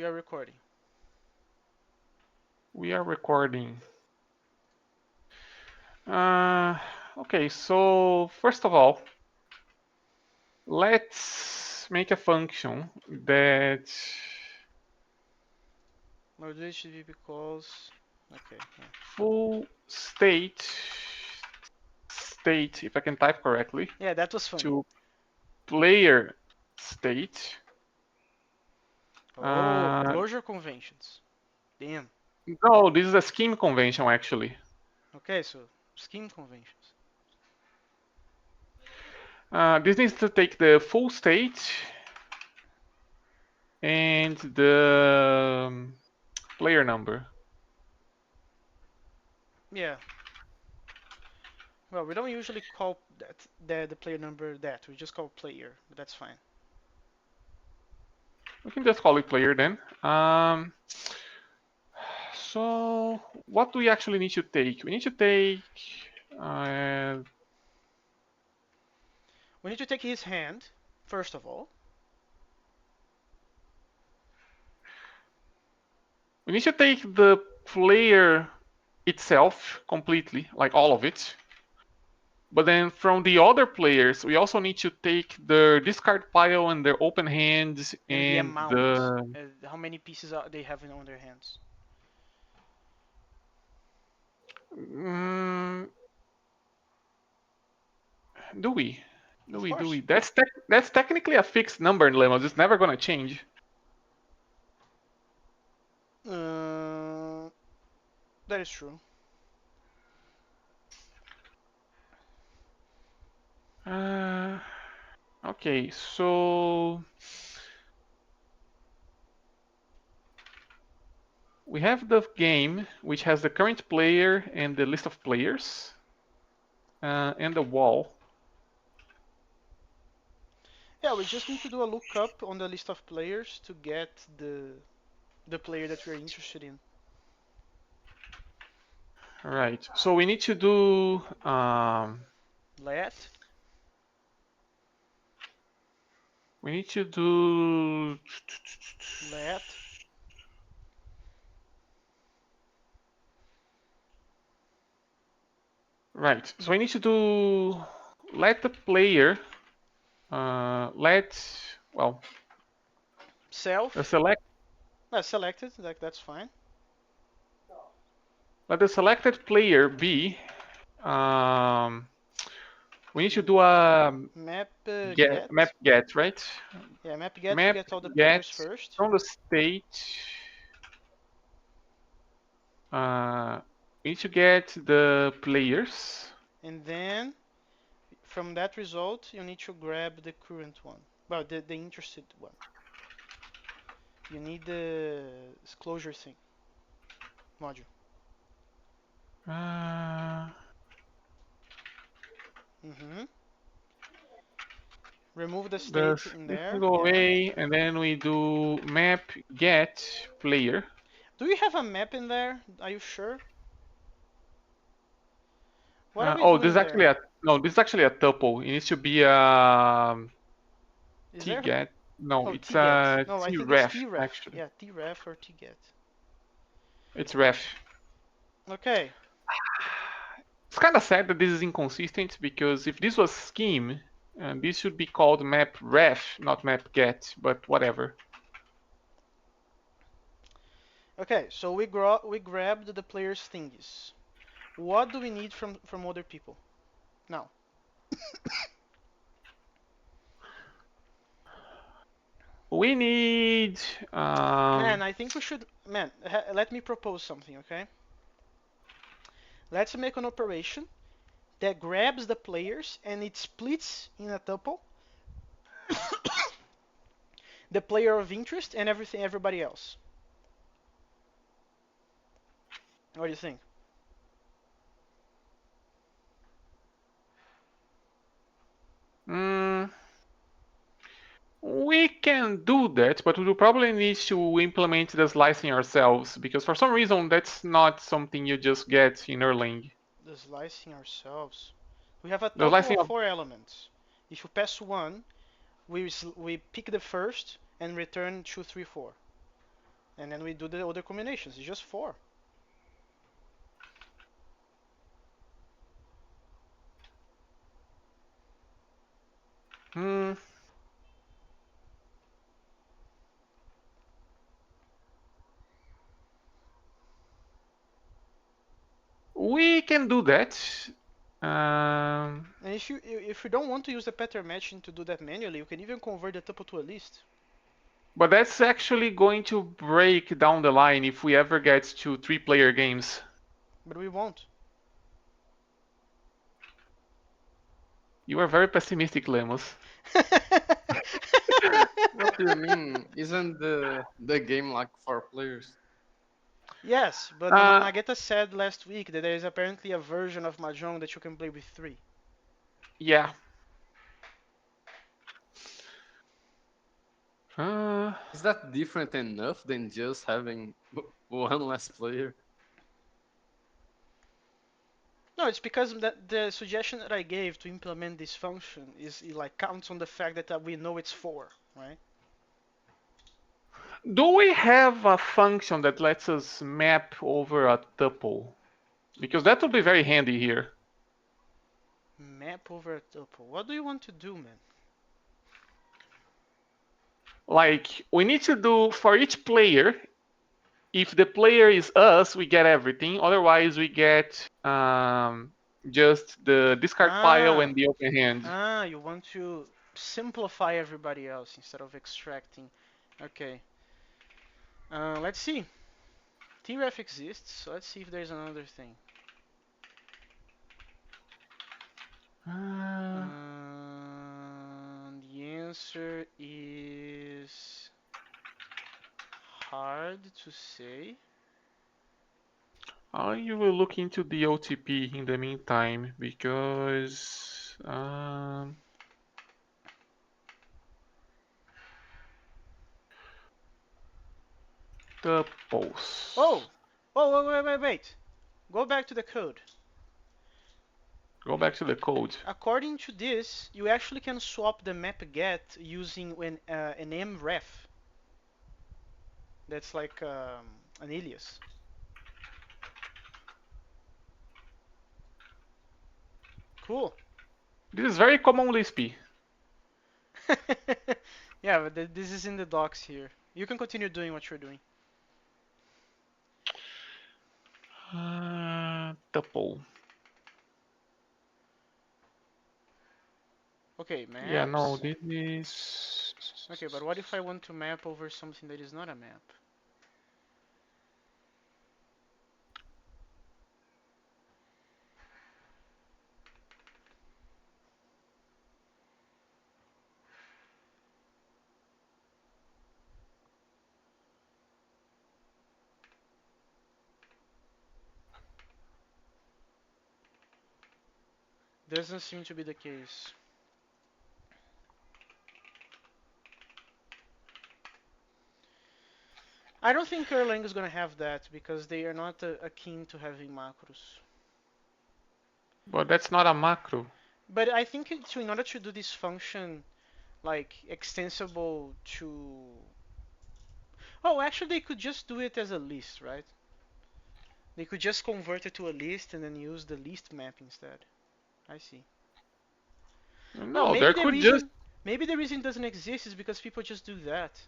We are recording. We are recording. Okay, so first of all, let's make a function that Modulate should be because. Okay. Yeah. full state, if I can type correctly, Yeah, that was funny. to player state. Oh, Uh, closure conventions. Damn. no, this is a scheme convention actually. Okay, so scheme conventions. This needs to take the full state and the player number. Yeah. Well, we don't usually call the player number that. We just call player, but that's fine. We can just call it player then. So what do we actually need to take? We need to take. Uh, We need to take his hand first of all. we need to take the player itself completely, like all of it. But then from the other players, we also need to take their discard pile and their open hands And the and amount, the. how many pieces are they have on their hands. Mm, do we? Do Of we? Do course. we? That's technically a fixed number in Lemos. It's never gonna change. Uh, that is true. Uh, okay, so we have the game, which has the current player and the list of players, and the wall. Yeah, we just need to do a lookup on the list of players to get the player that we're interested in. Right. So we need to do. Let We need to do. let Right. So we need to do. Let the player. Let. Well. self Select. selected. That's fine. Let the selected player be. Um, we need to do a Map map get. get, right? Yeah, map get to Map get all the get players first, from the state. Uh, we need to get the players. and then from that result you need to grab the current one. Well, the interested one. You need the closure thing module. Uh, Mm-hmm. Remove the the state in this can there. go Yeah. away, and then we do map get player. Do you have a map in there? Are you sure? What are we Oh, this is doing actually there? a no. This is actually a tuple. It needs to be a Is t there? get. No, Oh, it's tget. a No, I t think it's ref tref. actually. Yeah, tref or tget. It's ref. Okay. It's kind of sad that this is inconsistent because if this was scheme, this should be called map ref, not map get. But whatever. Okay, so we grabbed the player's thingies. What do we need from other people? Now, We need. man, I think we should. Man, let me propose something, okay? Let's make an operation that grabs the players and it splits in a tuple the player of interest and everybody else. What do you think? Mm, we can do that, but we will probably need to implement the slicing ourselves because for some reason that's not something you just get in Erlang. The slicing ourselves. We have a The tuple slicing of of 4 elements. If you pass one, we pick the first and return 2, 3, 4. and then we do the other combinations. It's just four. Hmm. We can do that. Um, And if you don't want to use the pattern matching to do that manually, you can even convert the tuple to a list. but that's actually going to break down the line if we ever get to three-player games. But we won't. You are very pessimistic, Lemos. What do you mean? Isn't the game like 4 players? Yes, but Uh, Nageta said last week that there is apparently a version of Mahjong that you can play with three. yeah. Uh, Is that different enough than just having one less player? No, it's because that the suggestion that I gave to implement this function is it like counts on the fact that we know it's four, right? do we have a function that lets us map over a tuple? Because that would be very handy here. Map over a tuple. What do you want to do, man? Like, we need to do for each player, if the player is us, we get everything. Otherwise, we get just the discard pile Ah, and the open hand. you want to simplify everybody else instead of extracting. Okay. Let's see. TREF exists, so let's see if there's another thing. Uh, The answer is hard to say. I will look into the OTP in the meantime because the Oh! post. Oh, wait. Go back to the code. Go back to the code. According to this, you actually can swap the map get using an mref. That's like an alias. Cool. This is very common Lispy. Yeah, but this is in the docs here. You can continue doing what you're doing. Tuple. Okay, Yeah, no, maps. this is. Okay, but what if I want to map over something that is not a map? Doesn't seem to be the case. I don't think Erlang is gonna have that because they are not keen to having macros. But that's not a macro. But I think in order to do this function like extensible to oh, actually they could just do it as a list, right? They could just convert it to a list and then use the list map instead. I see. No, No, there could just. maybe the reason it doesn't exist is because people just do that.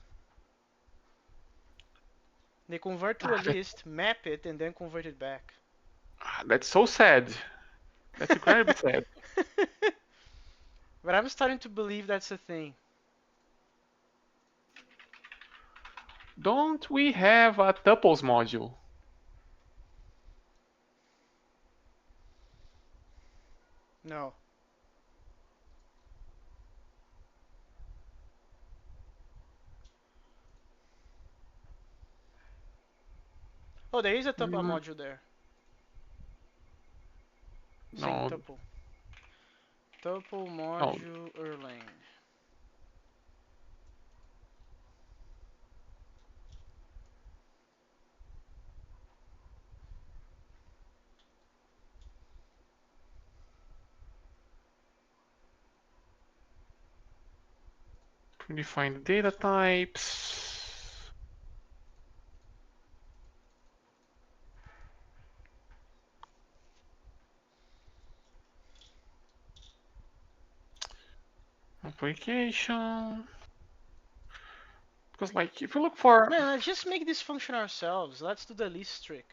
They convert to a Ah, list, map it, and then convert it back. that's so sad. That's incredibly sad. But I'm starting to believe that's a thing. Don't we have a tuples module? No. Oh, there is a tuple Mm, module there. Saying no, tuple. Tuple no. module Erlang. Define the data types. Application. Because like if you look for Man, let's just make this function ourselves. Let's do the list trick.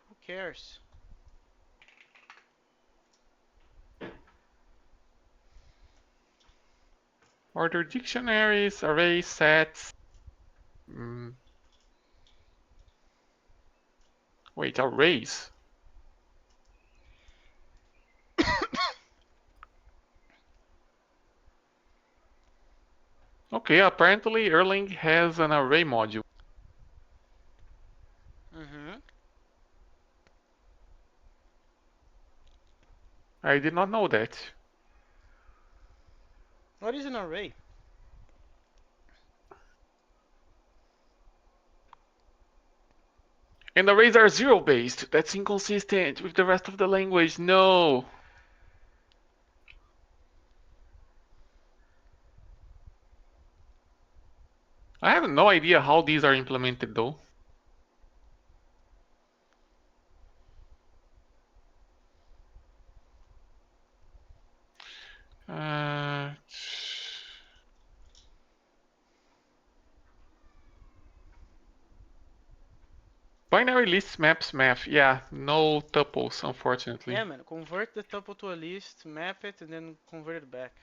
Who cares? order dictionaries, arrays, sets. Mm, wait, arrays. Okay, apparently Erlang has an array module. Mm-hmm. I did not know that. What is an array? And arrays are zero based. That's inconsistent with the rest of the language. No. I have no idea how these are implemented though. Uh, binary lists maps math. Yeah, no tuples, unfortunately. Yeah, man. Convert the tuple to a list, map it, and then convert it back.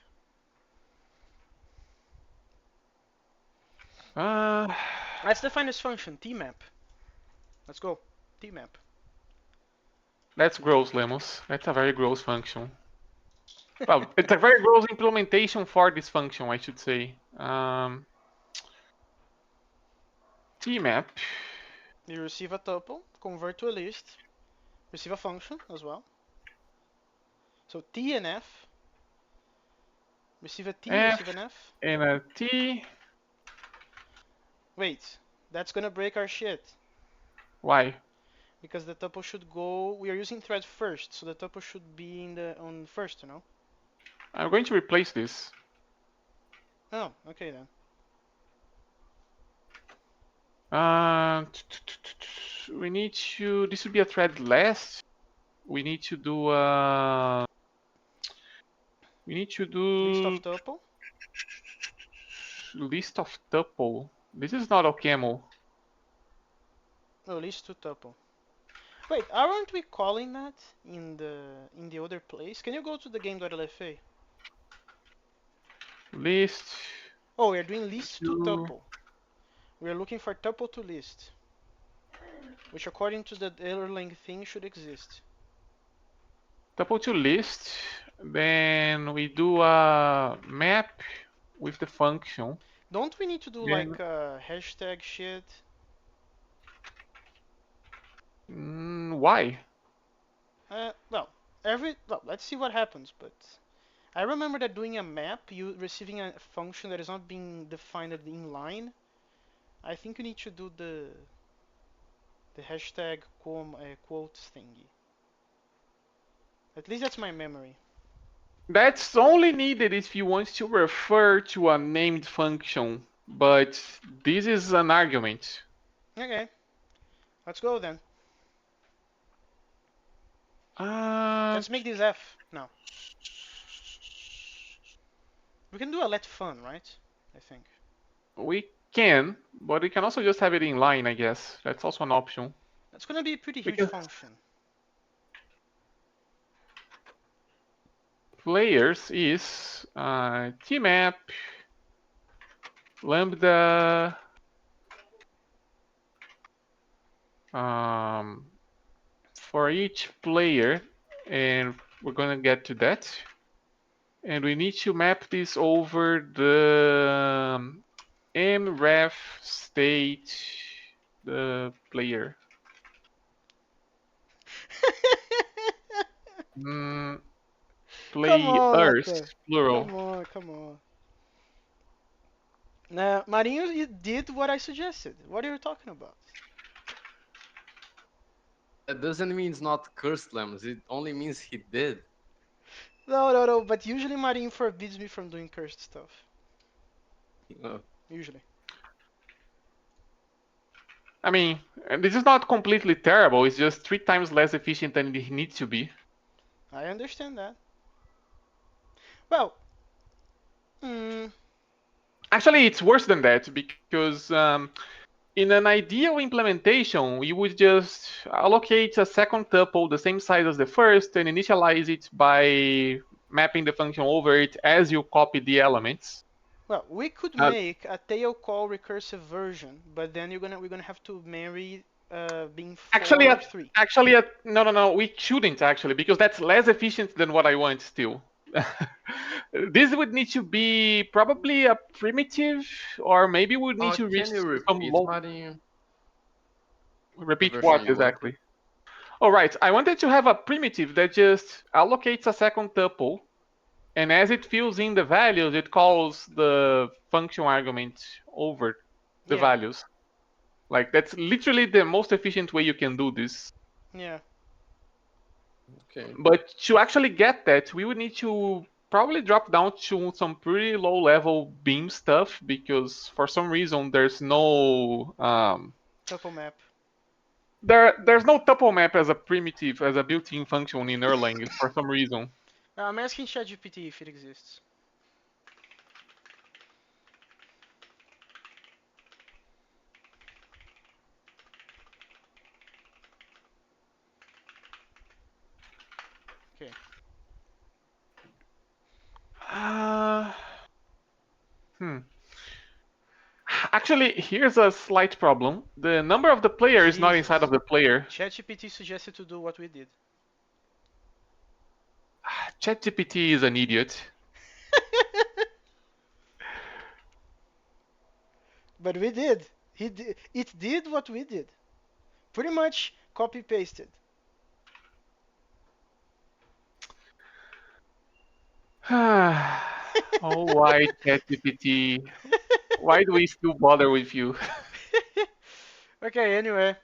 Uh, Let's define this function, tmap. Let's go. Tmap. that's gross, Lemos. That's a very gross function. Well, it's a very gross implementation for this function, I should say. Tmap. You receive a tuple, convert to a list, receive a function as well. So t and f, receive a t, receive F an f. and a T. Wait, that's gonna break our shit. Why? Because the tuple should go, we are using thread first, so the tuple should be in the on first, you know? I'm going to replace this. Oh, okay then. Uh, we need to. This would be a thread last. We need to do. We need to List do of tuple. list of tuple. This is not OCaml. Oh, list to tuple. Wait, aren't we calling that in the other place? Can you go to the game.lfa? List Oh, we're doing list to to tuple. We're looking for tuple to list, which according to the Erlang thing should exist. tuple to list. Then we do a map with the function. Don't we need to do Then like hashtag shit? why? Well, let's see what happens. But I remember that doing a map, you receiving a function that is not being defined in line. I think you need to do the hashtag quotes thingy. At least that's my memory. That's only needed if you want to refer to a named function, but this is an argument. Okay, let's go then. Uh, Let's make this f now. We can do a let fun, right? I think. we can, but we can also just have it in line, I guess. That's also an option. That's gonna be a pretty huge Because function. players is tmap lambda for each player, and we're gonna get to that. And we need to map this over the mref state, the player. Mm, Come on, players, Arthur. plural. Come on, come on. Now, Marinho, you did what I suggested. What are you talking about? That doesn't mean it's not cursed lemons. It only means he did. No, no, no. But usually Marinho forbids me from doing cursed stuff. Uh, Usually. I mean, this is not completely terrible. It's just 3 times less efficient than it needs to be. I understand that. Well, Mm, Actually, it's worse than that because in an ideal implementation, you would just allocate a second tuple the same size as the first and initialize it by mapping the function over it as you copy the elements. well, we could Uh, make a tail call recursive version, but then we're gonna have to marry being actually, 4 or 3. no, no, no, we shouldn't actually because that's less efficient than what I want still. This would need to be probably a primitive, or maybe we would need to Can reach you some repeat, low. Marinho, the Repeat version what you wanted? exactly? All right, I wanted to have a primitive that just allocates a second tuple, and as it fills in the values, it calls the function argument over the Yeah, values. Like that's literally the most efficient way you can do this. yeah, Okay. But to actually get that, we would need to probably drop down to some pretty low level beam stuff because for some reason there's no tuple map. there's no tuple map as a primitive as a built-in function in Erlang for some reason. I'm asking ChatGPT if it exists. Okay. Uh, hmm. Actually, here's a slight problem. The number of the player is not inside of Jesus. the player. ChatGPT suggested to do what we did. ChatGPT is an idiot. But we did. It did what we did. Pretty much copy pasted. Oh, why ChatGPT? Why do we still bother with you? Okay, anyway.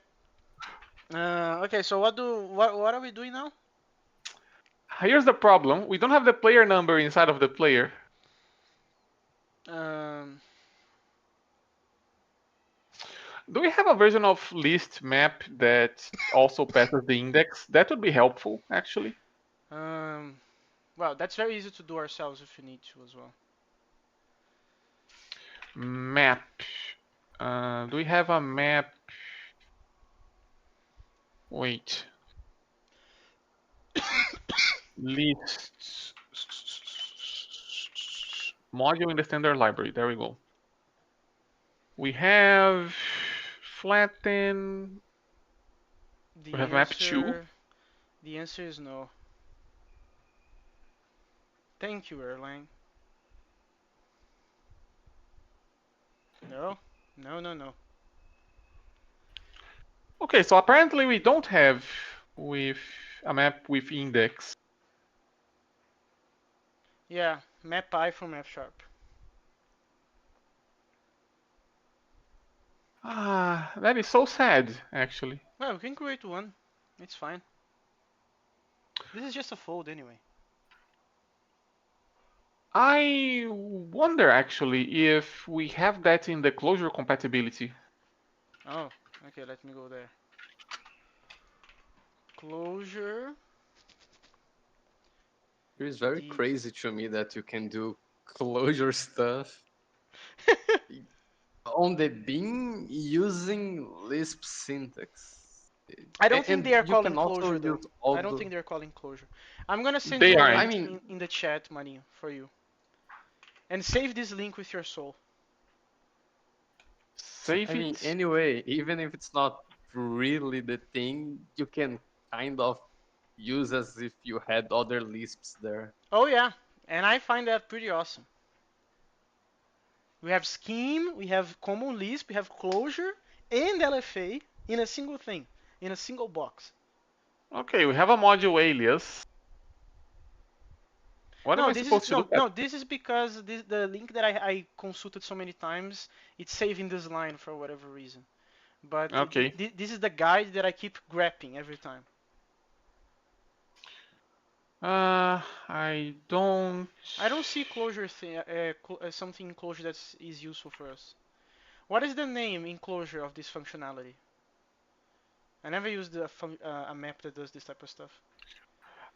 Okay, so what are we doing now? Here's the problem. We don't have the player number inside of the player. Um, Do we have a version of list map that also passes the index? That would be helpful, actually. um, well, that's very easy to do ourselves if you need to as well. Map. Do we have a map? Wait. Lists. Module in the standard library. There we go. We have flatten. We The have map 2. answer, the answer is no. Thank you, Erlang. No, no, no, no. Okay, so apparently we don't have with a map with index. Yeah, map I from F sharp. Ah, that is so sad, actually. Well, we can create one. It's fine. This is just a fold anyway. I wonder actually if we have that in the closure compatibility. Oh, okay, let me go there. Closure. It is very The crazy to me that you can do closure stuff on the beam using Lisp syntax. I don't think And they are you calling can also closure though. use I all don't the. think they're calling closure. I'm gonna send They you the I aren't. link mean, in the chat, Marinho, for you. And save this link with your soul. Save it. anyway, even if it's not really the thing, you can kind of use as if you had other Lisps there. Oh yeah, and I find that pretty awesome. We have scheme, we have common Lisp, we have closure, and LFA in a single thing, in a single box. Okay, we have a module alias. What am No, I this is supposed to no, look at? no. This is because the link that I consulted so many times, it's saving this line for whatever reason. But Okay. this is the guide that I keep grabbing every time. I don't. I don't see closure something in closure that is useful for us. What is the name in closure of this functionality? I never used a map that does this type of stuff.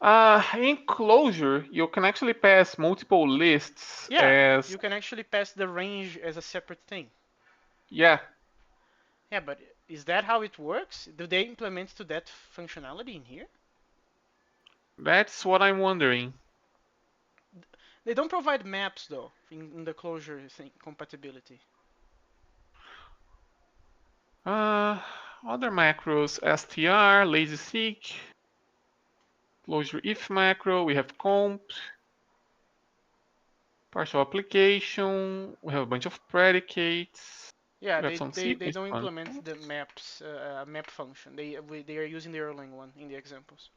In closure, you can actually pass multiple lists Yeah, as you can actually pass the range as a separate thing. yeah. Yeah, but is that how it works? Do they implement to that functionality in here? That's what I'm wondering. They don't provide maps though in the closure thing compatibility. Uh, Other macros: str, lazy seek, closure if macro. We have comp, partial application. We have a bunch of predicates. Yeah, We have they some they, they sequence don't implement functions. the maps map function. They are using the Erlang one in the examples.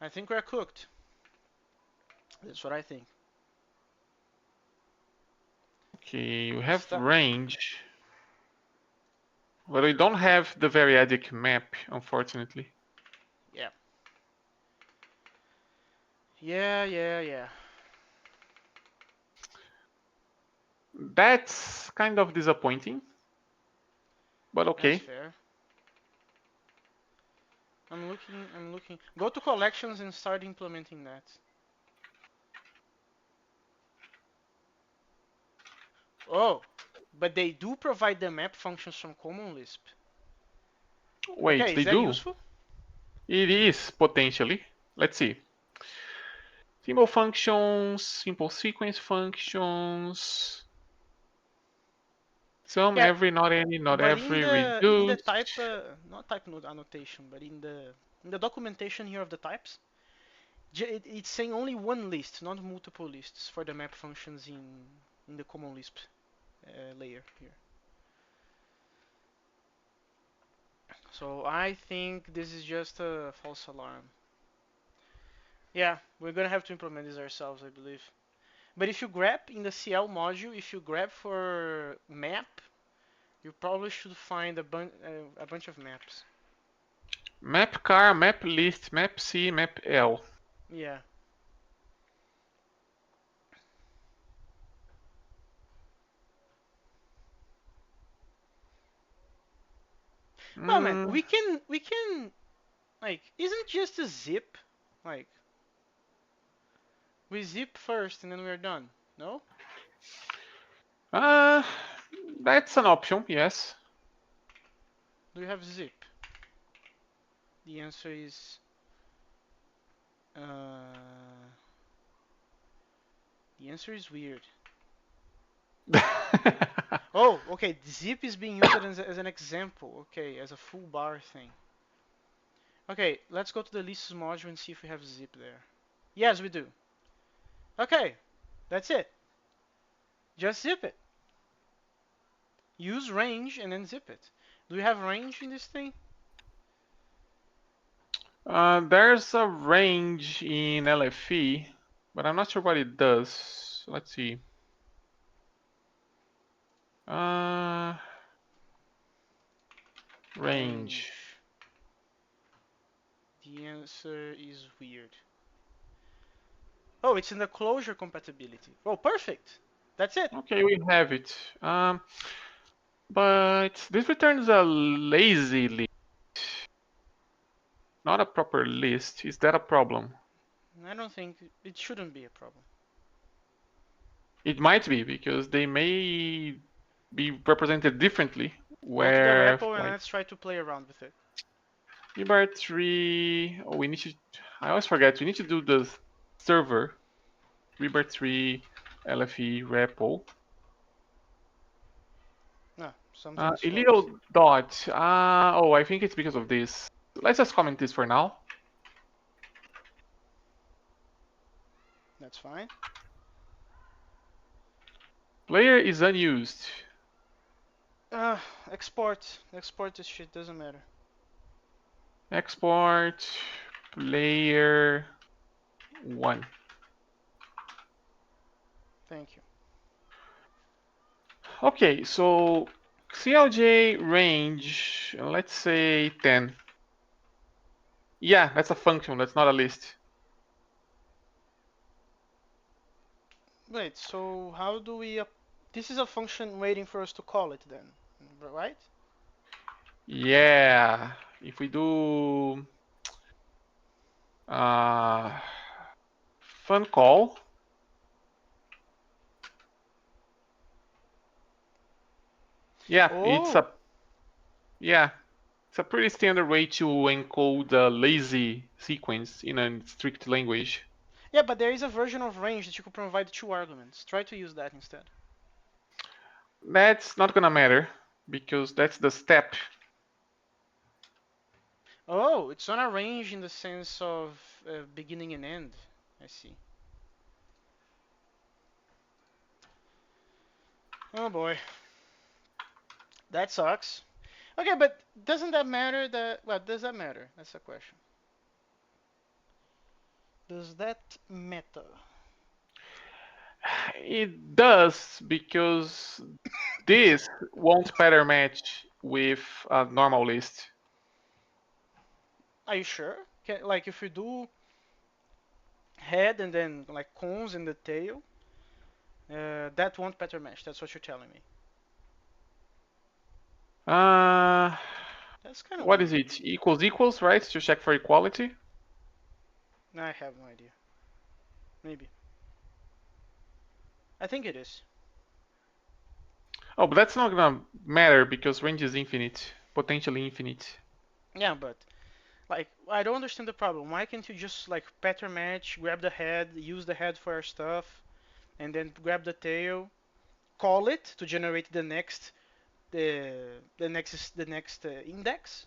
I think we're cooked. That's what I think. Okay, we have Stop. range, but we don't have the variadic map, unfortunately. Yeah. Yeah. That's kind of disappointing, but That's okay. fair. I'm looking. Go to collections and start implementing that. Oh, but they do provide the map functions from Common Lisp. Wait, Okay, is they that do? useful? It is potentially. Let's see. Symbol functions, simple sequence functions, some, Yeah, every, not any, not but every, in the reduced. type not type node annotation, but in the documentation here of the types, it's saying only one list, not multiple lists for the map functions in the Common Lisp layer here. So I think this is just a false alarm. Yeah, we're gonna have to implement this ourselves, I believe. But if you grab in the CL module, if you grab for map, you probably should find a bunch of maps. Map car, map list, map C, map L. Yeah. Well, man, Mm, we can like isn't just a zip like we zip first and then we're done. No? uh, that's an option, yes. Do you have zip? The answer is uh the answer is weird. Oh, okay. Zip is being used as an example. Okay, as a full bar thing. Okay, let's go to the lists module and see if we have zip there. Yes, we do. Okay, that's it. Just zip it. Use range and then zip it. Do we have range in this thing? There's a range in LFE, but I'm not sure what it does. Let's see. Uh, Range. Range. The answer is weird. Oh, it's in the closure compatibility. Oh, perfect. That's it. Okay, we have it. But this returns a lazy list, not a proper list. Is that a problem? I don't think it shouldn't be a problem. It might be because they may be represented differently. Go to the Where, repo and like, let's try to play around with it. bar 3, oh, we need to, I always forget, we need to do the server. Bar 3, LFE repo. Ah, something slows. Illegal dot. Oh, I think it's because of this. Let's just comment this for now. That's fine. Player is unused. Uh, export this shit. Doesn't matter. Export player 1. Thank you. Okay, so CLJ range, let's say 10. Yeah, that's a function, that's not a list. Wait. So how do we? This is a function waiting for us to call it then, right? Yeah, if we do Uh, Fun call. Yeah, Oh, yeah, it's a pretty standard way to encode a lazy sequence in a strict language. yeah, but there is a version of range that you could provide two arguments. Try to use that instead. That's not gonna matter because that's the step. Oh, it's on a range in the sense of beginning and end. I see. Oh boy, that sucks. Okay, but doesn't that matter? That well, does that matter? That's the question. Does that matter? It does because this won't pattern match with a normal list. Are you sure? Like if you do head and then like cones in the tail, that won't pattern match. That's what you're telling me. Uh, That's kind of what is weird. it? Equals equals, right? To check for equality. I have no idea. Maybe. I think it is. Oh, but that's not gonna matter because range is infinite, potentially infinite. Yeah, but like I don't understand the problem. Why can't you just like pattern match, grab the head, use the head for our stuff, and then grab the tail, call it to generate the next index,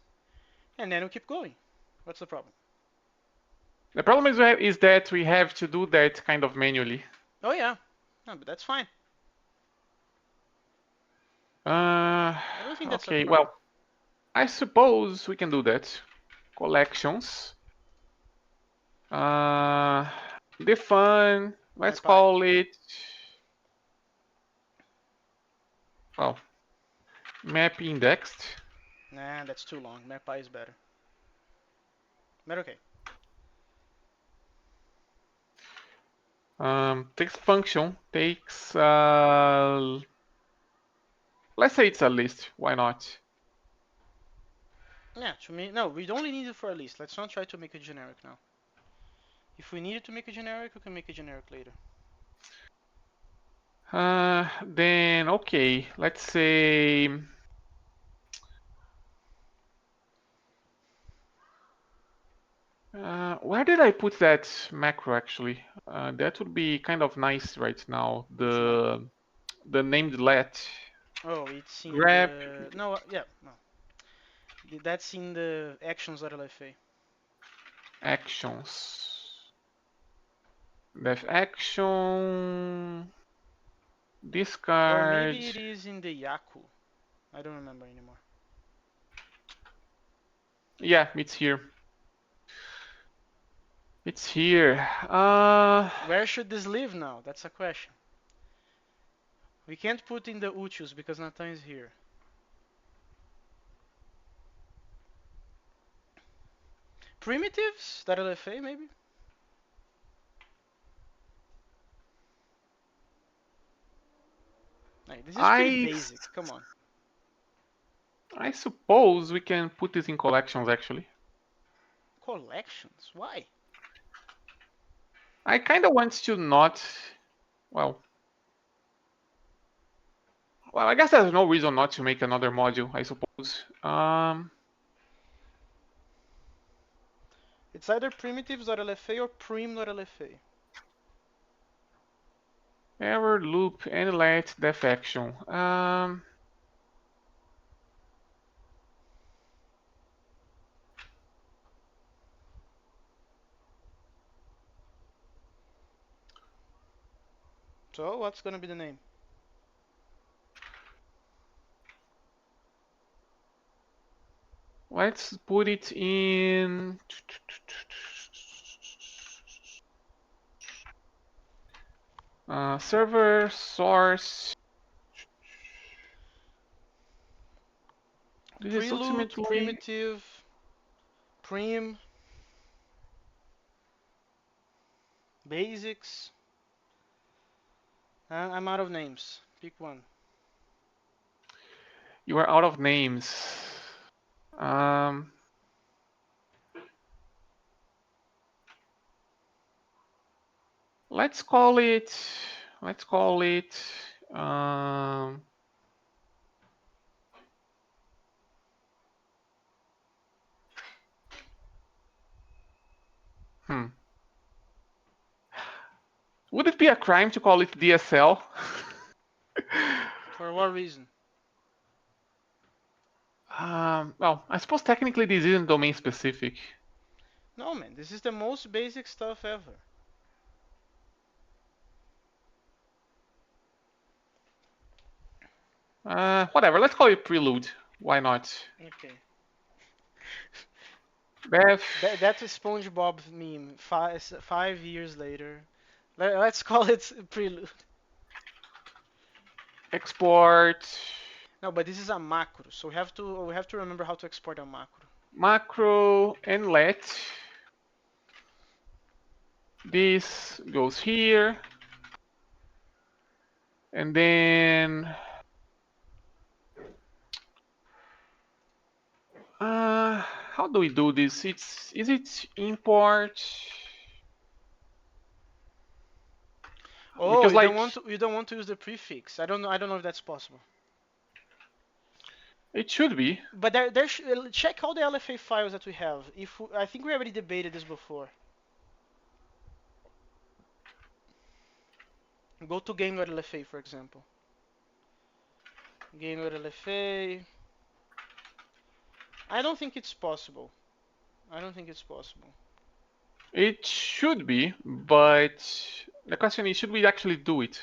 and then we keep going. What's the problem? The problem is that we have to do that kind of manually. Oh yeah, no, but that's fine. Uh, I don't think that's a okay, problem. well, I suppose we can do that. Collections. Uh, Define. Let's MapI. call it. Well, map indexed. Nah, that's too long. MapI is better. But okay. Text function takes. Let's say it's a list. Why not? Yeah, to me, no, we only need it for a list. Let's not try to make it generic now. If we needed to make it generic, we can make it generic later. Then okay. Let's say. Where did I put that macro actually? That would be kind of nice right now. Which one? The named let Oh, it's in grab the no, yeah, no. That's in the actions.lfa. actions. Def action Or maybe discard. it is in the Yaku. I don't remember anymore. Yeah, it's here. It's here. Where should this live now? That's a question. We can't put in the Uchus because Nathan is here. Primitives.lfa maybe? Like, this is pretty I basic. Come on. I suppose we can put this in collections actually. Collections? Why? I kind of want to not. Well, I guess there's no reason not to make another module. I suppose. It's either primitives.lfa or prim.lfa. Error loop and let def action. So what's gonna be the name? Let's put it in server source. This is Prelude, ultimately. primitive, prim, basics. I'm out of names. Pick one. You are out of names. Um, Let's call it. Let's call it. Um, hmm. Would it be a crime to call it DSL? For what reason? Well, I suppose technically this isn't domain specific. No, man, this is the most basic stuff ever. Whatever. Let's call it prelude. Why not? Okay. Bev, That's a SpongeBob meme. 5 years later. Let's call it prelude. export No, but this is a macro, so we have to remember how to export a macro. macro and let this goes here, and then how do we do this? Is it import? Oh, Because you don't like want to you don't want to use the prefix. I don't know if that's possible. it should be. But check all the LFA files that we have. I think we already debated this before. Go to game.lfa for example. Game.lfa. I don't think it's possible. I don't think it's possible. It should be, but the question is, should we actually do it?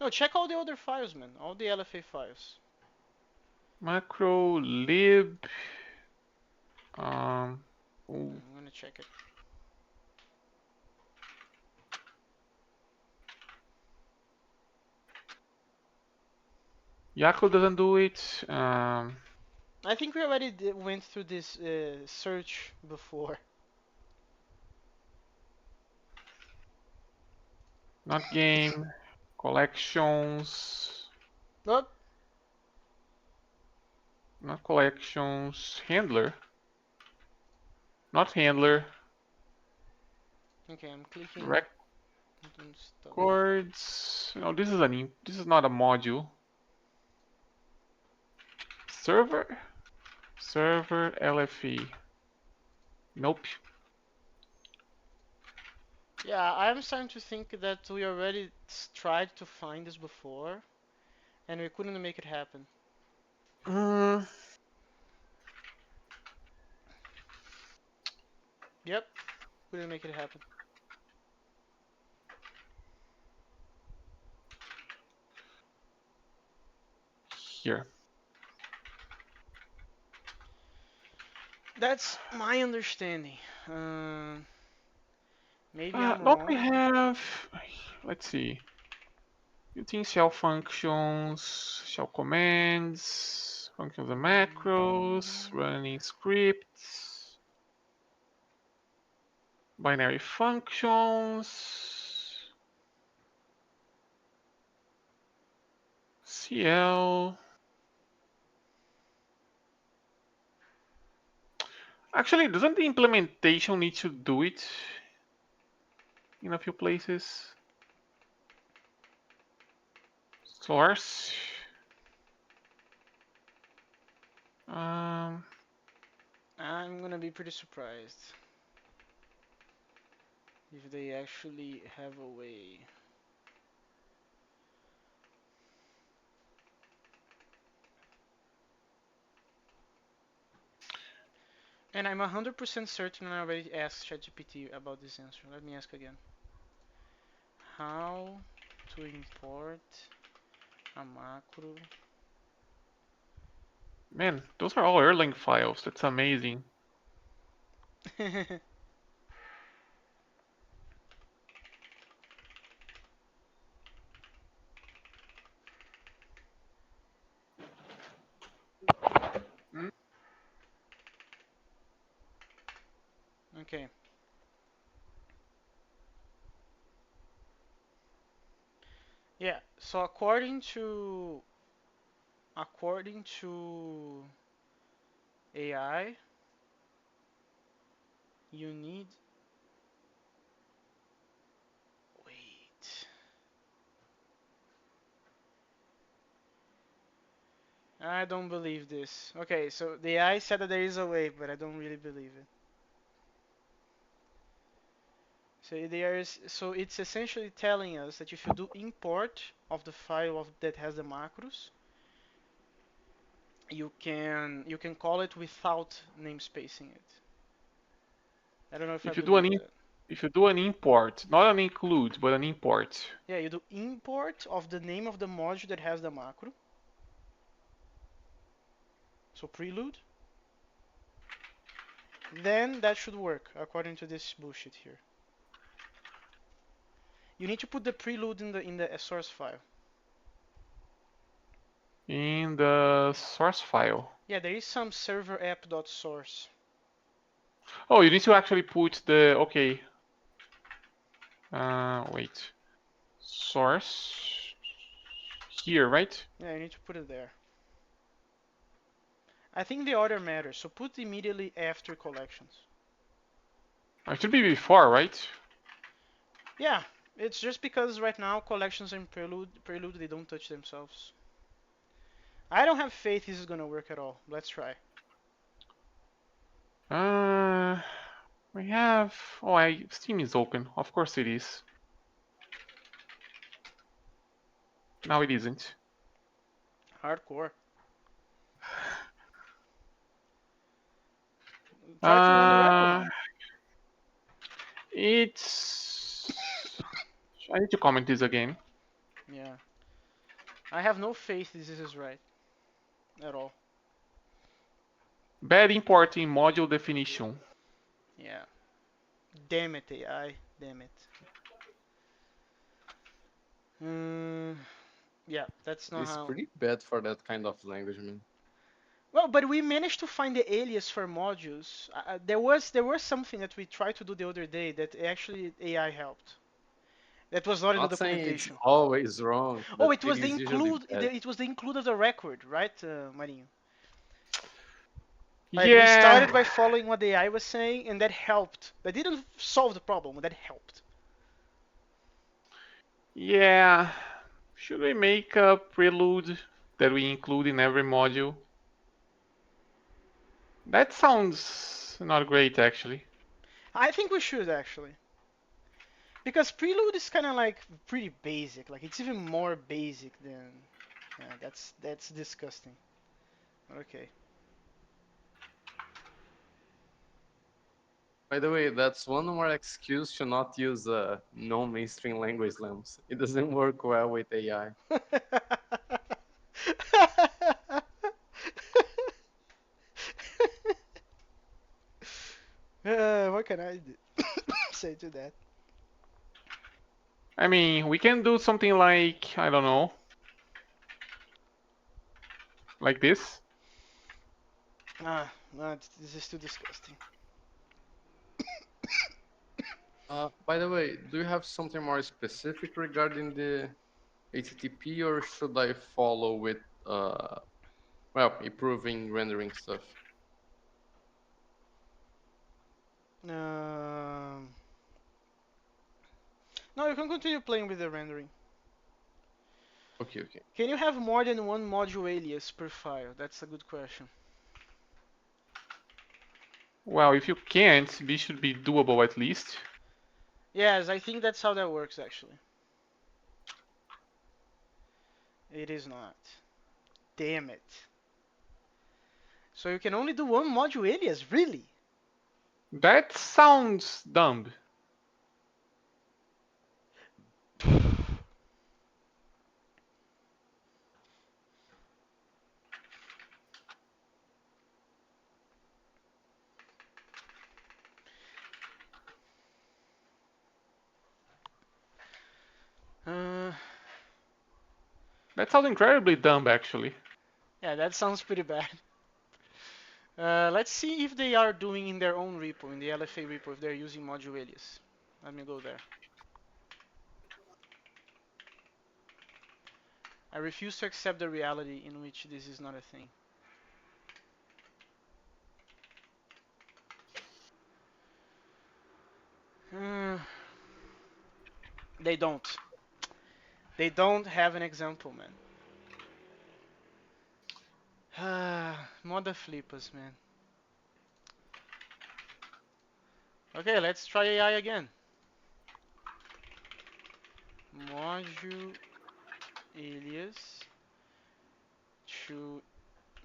No, check all the other files, man. All the LFA files. Macro lib. Um, ooh, I'm gonna check it. Yaku doesn't do it. I think we already went through this search before. Not game. Collections. Oh, Not collections. Handler. Not handler. okay, I'm clicking on stuff. Records. No, this is not a module. Server. Server LFE. Nope. Yeah, I'm starting to think that we already tried to find this before, and we couldn't make it happen. Mm, Yep, couldn't make it happen. here. That's my understanding. Maybe I'm Don't we wrong. have? Let's see. Using shell functions, shell commands, functions and macros, running scripts, binary functions, CL. Actually, doesn't the implementation need to do it in a few places? Source. Um, I'm gonna be pretty surprised if they actually have a way. And I'm 100% certain I already asked ChatGPT about this answer. Let me ask again. How to import a macro? man, those are all Erlang files. That's amazing. Okay. Yeah. So according to AI, you need I don't believe this. Okay, so the AI said that there is a way, but I don't really believe it. So it's essentially telling us that if you do import of the file that has the macros, you can call it without namespacing it. I don't know if I If you do believe an that. if you do an import, not an include, but an import. Yeah, you do import of the name of the module that has the macro. So prelude. Then that should work according to this bullshit here. You need to put the prelude in the source file. In the source file. Yeah, there is some server app.source. Oh, you need to actually put the okay. Wait. Source here, right? Yeah, you need to put it there. I think the order matters, so put immediately after collections. It should be before, right? Yeah, it's just because right now collections and prelude they don't touch themselves. I don't have faith this is gonna work at all. Let's try. Uh, we have. Oh, Steam is open. Of course it is. Now it isn't. Hardcore. Try to run the repo, Uh, man. it's. I need to comment this again. Yeah. I have no faith this is right at all. Bad importing module definition. Yeah. Damn it, AI. Damn it. Mm, yeah, that's not It's how. pretty bad for that kind of language, man. Well, but we managed to find the alias for modules. There was something that we tried to do the other day that actually AI helped. That was not in the Not saying it's documentation. always wrong, Oh, but it it was the is usually include. bad. It was the include of the record, right, Marinho? Like we Yeah, started by following what the AI was saying, and that helped. That didn't solve the problem, but that helped. yeah. Should we make a prelude that we include in every module? That sounds not great, actually. I think we should actually, because prelude is kind of like pretty basic. Like it's even more basic than. Yeah, that's disgusting. Okay. By the way, that's one more excuse to not use non-mainstream language lamps. It doesn't work well with AI. What can I say to that? I mean, we can do something like, I don't know, like this. No, this is too disgusting. By the way, do you have something more specific regarding the HTTP, or should I follow with improving rendering stuff? Um, no, you can continue playing with the rendering. Okay, okay. Can you have more than one module alias per file? That's a good question. Well, if you can't, this should be doable at least. Yes, I think that's how that works actually. It is not. Damn it. So you can only do one module alias, really? That sounds dumb. Uh, That sounds incredibly dumb, actually. yeah, that sounds pretty bad. Let's see if they are doing in their own repo, in the LFA repo, if they're using module alias. Let me go there. I refuse to accept the reality in which this is not a thing. Uh, they don't. They don't have an example, man. Moda flipas, man. Okay, let's try AI again. Module alias to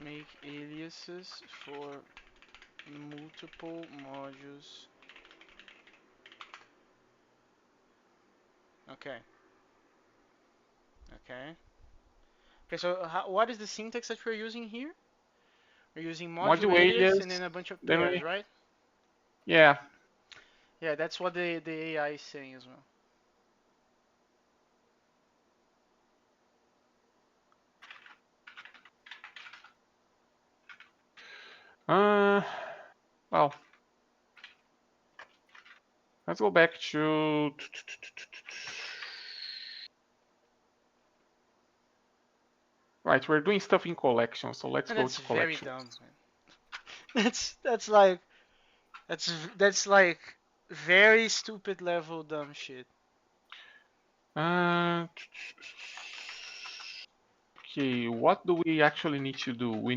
make aliases for multiple modules. Okay. Okay. Okay, so what is the syntax that we're using here? We're using module Module alias and alias. then a bunch of Then pairs, we, right? yeah. Yeah, that's what the AI is saying as well. Well, let's go back to. Right, we're doing stuff in collection, so let's And go that's to very collection. dumb, man. That's like very stupid level dumb shit. Uh, okay, what do we actually need to do? We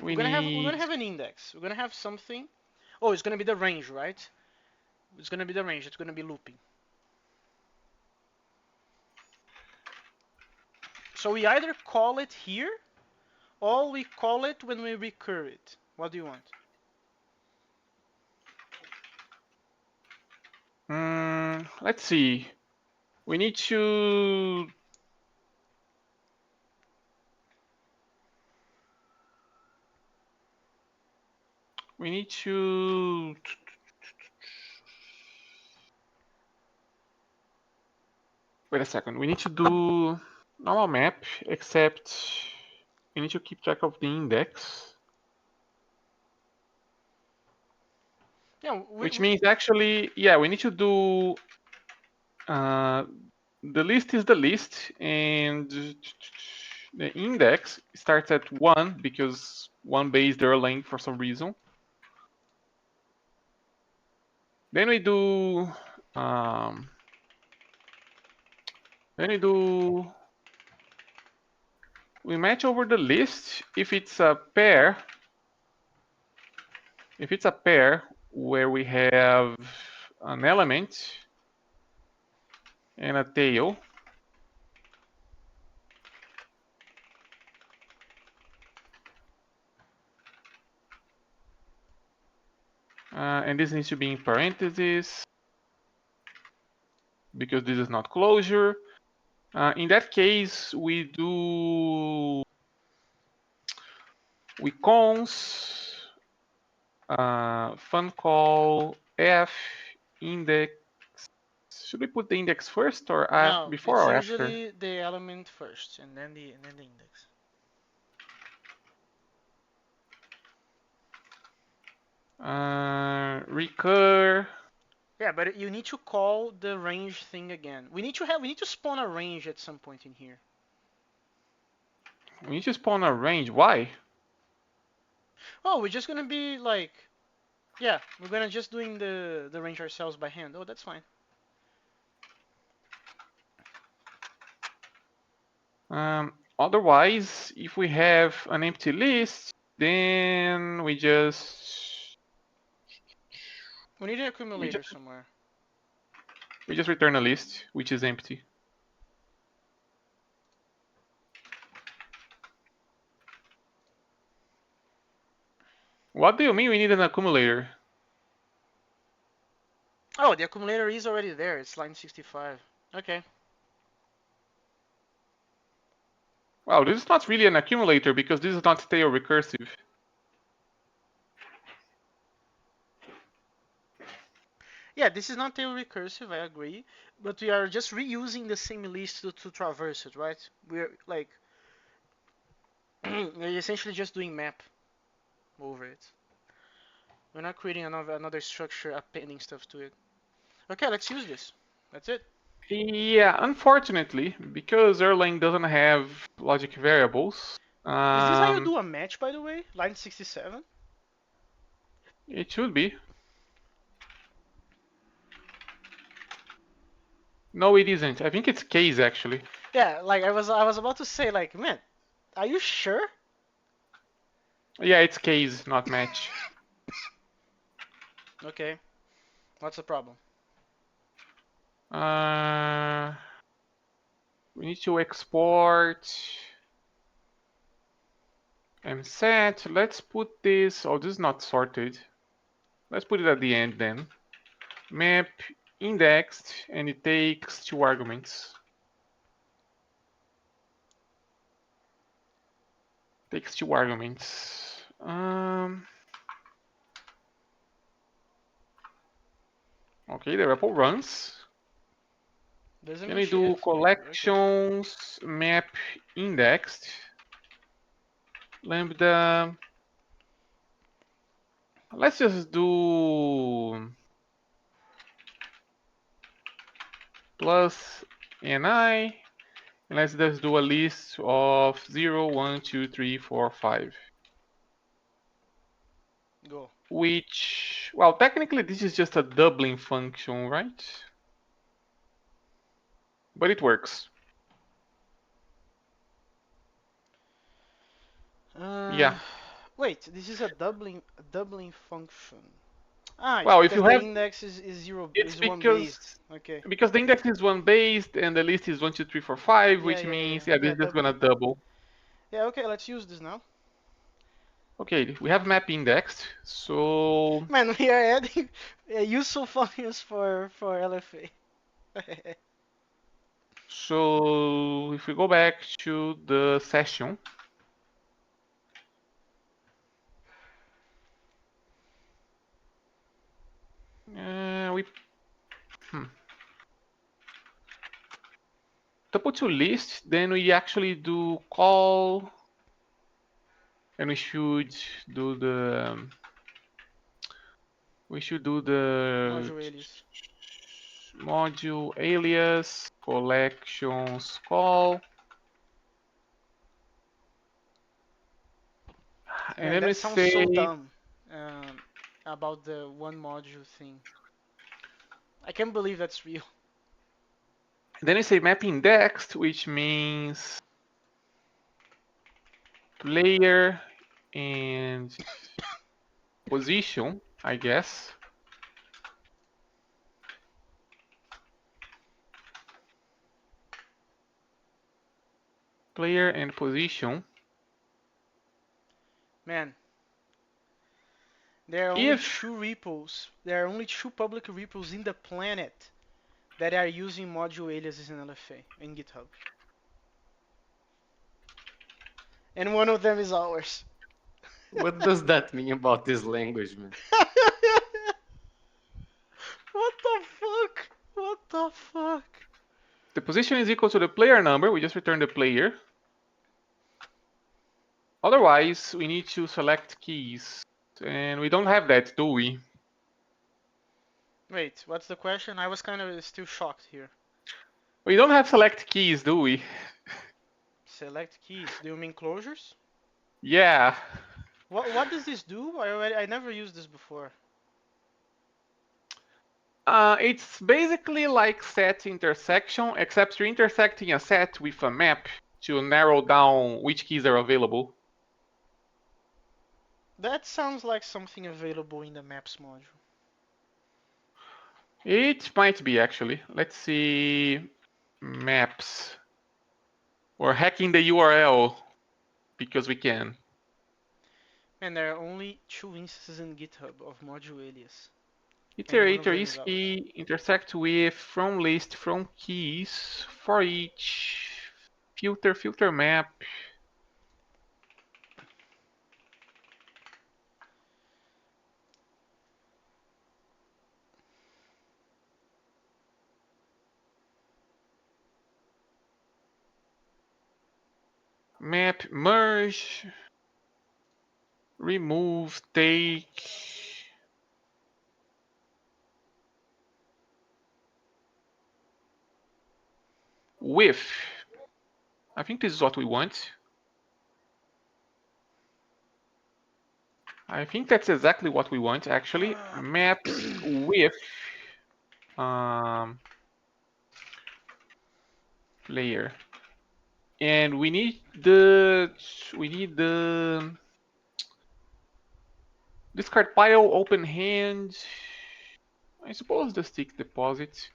We're gonna need. have an index. We're gonna have something. Oh, it's gonna be the range, right? It's gonna be the range. It's gonna be looping. So we either call it here, or we call it when we recur it. What do you want? Let's see. We need to. We need to. Wait a second. We need to do normal map, except we need to keep track of the index. Yeah, Which means actually, yeah, we need to do the list is the list, and the index starts at 1 because 1 base their length for some reason. Then we do um, then we match over the list if it's a pair. If it's a pair where we have an element and a tail, and this needs to be in parentheses because this is not closure. In that case, we cons fun call f index. Should we put the index first or no, before it's or after? usually the element first and then the index. Recur. Yeah, but you need to call the range thing again. We need to spawn a range at some point in here. We need to spawn a range. Why? Oh, we're just gonna be like, yeah, we're gonna just doing the range ourselves by hand. Oh, that's fine. Otherwise, if we have an empty list, then we just We need an we accumulator just somewhere. we just return a list which is empty. What do you mean we need an accumulator? Oh, the accumulator is already there. It's line 65. Okay. Well, this is not really an accumulator because this is not tail recursive. Yeah, this is not tail recursive, I agree, but we are just reusing the same list to traverse it, right? We're like we're essentially just doing map over it. We're not creating another structure appending stuff to it. Okay, let's use this. That's it. Yeah, unfortunately, because Erlang doesn't have logic variables, Is this how you do a match, by the way? Line 67? it should be. No, it isn't. I think it's case actually. Yeah, like I was about to say, like, man, are you sure? Yeah, it's case, not match. Okay. What's the problem? Uh, we need to export and set. Let's put this. Oh, this is not sorted. Let's put it at the end then. Map indexed, and it takes 2 arguments. Takes 2 arguments. Okay, the REPL runs. Doesn't Can mean we do shit. Okay. collections map indexed lambda? Let's just do plus ni, and let's just do a list of 0, 1, 2, 3, 4, 5. Go. Which, well, technically this is just a doubling function, right? But it works. Uh, Yeah. wait. This is a doubling function. Ah, it's Well, if because you the have, index is zero it's is one based. Okay. because the index is one based and the list is 1, 2, 3, 4, 5, Yeah, which yeah, yeah, means yeah, this yeah. is just gonna double. Yeah. Okay. Let's use this now. Okay, we have map indexed, so Man, we are adding useful functions for LFA. if we go back to the session, we to put to list, then we actually do call, and do the we should do the Module alias. module alias collections call, and Man, then we that sounds so say dumb. Um, about the one module thing. I can't believe that's real. map indexed, which means player and position, I guess. Player and position. Man, there are only If two repos. There are only two public repos in the planet that are using module aliases in LFA in GitHub, and one of them is ours. What does that mean about this language, man? What the fuck? What the fuck? the position is equal to the player number, we just return the player. Otherwise, we need to select keys. And we don't have that, do we? Wait, what's the question? I was kind of still shocked here. We don't have select keys, do we? Select keys. Do you mean closures? Yeah. What does this do? I never used this before. It's basically like set intersection, except you're intersecting a set with a map to narrow down which keys are available. That sounds like something available in the maps module. It might be actually. Let's see. Maps. Or hacking the URL because we can. And there are only two instances in GitHub of module alias, and one of Iterator them is is ours. key, intersect with, from list, from keys, for each, filter map, map, merge, remove, take, with. I think this is what we want. I think that's exactly what we want actually. Maps with um, player. And we need the Discard pile, open hand. I suppose the stick deposit.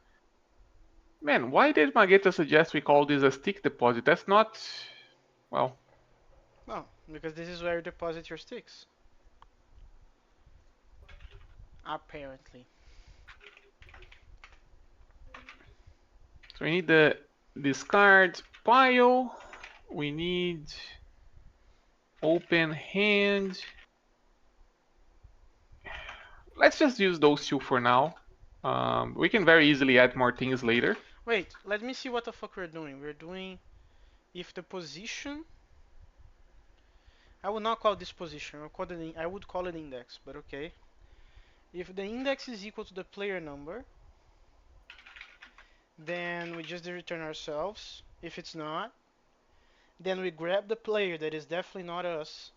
Man, why did Mageta suggest we call this a stick deposit? That's not. Well, Well, because this is where you deposit your sticks. Apparently. so we need the discard pile. We need open hand. Let's just use those two for now. We can very easily add more things later. Wait, let me see what the fuck we're doing. We're doing if the position. I would not call this position. I would call it index, but okay. If the index is equal to the player number, then we just return ourselves. If it's not, then we grab the player that is definitely not us,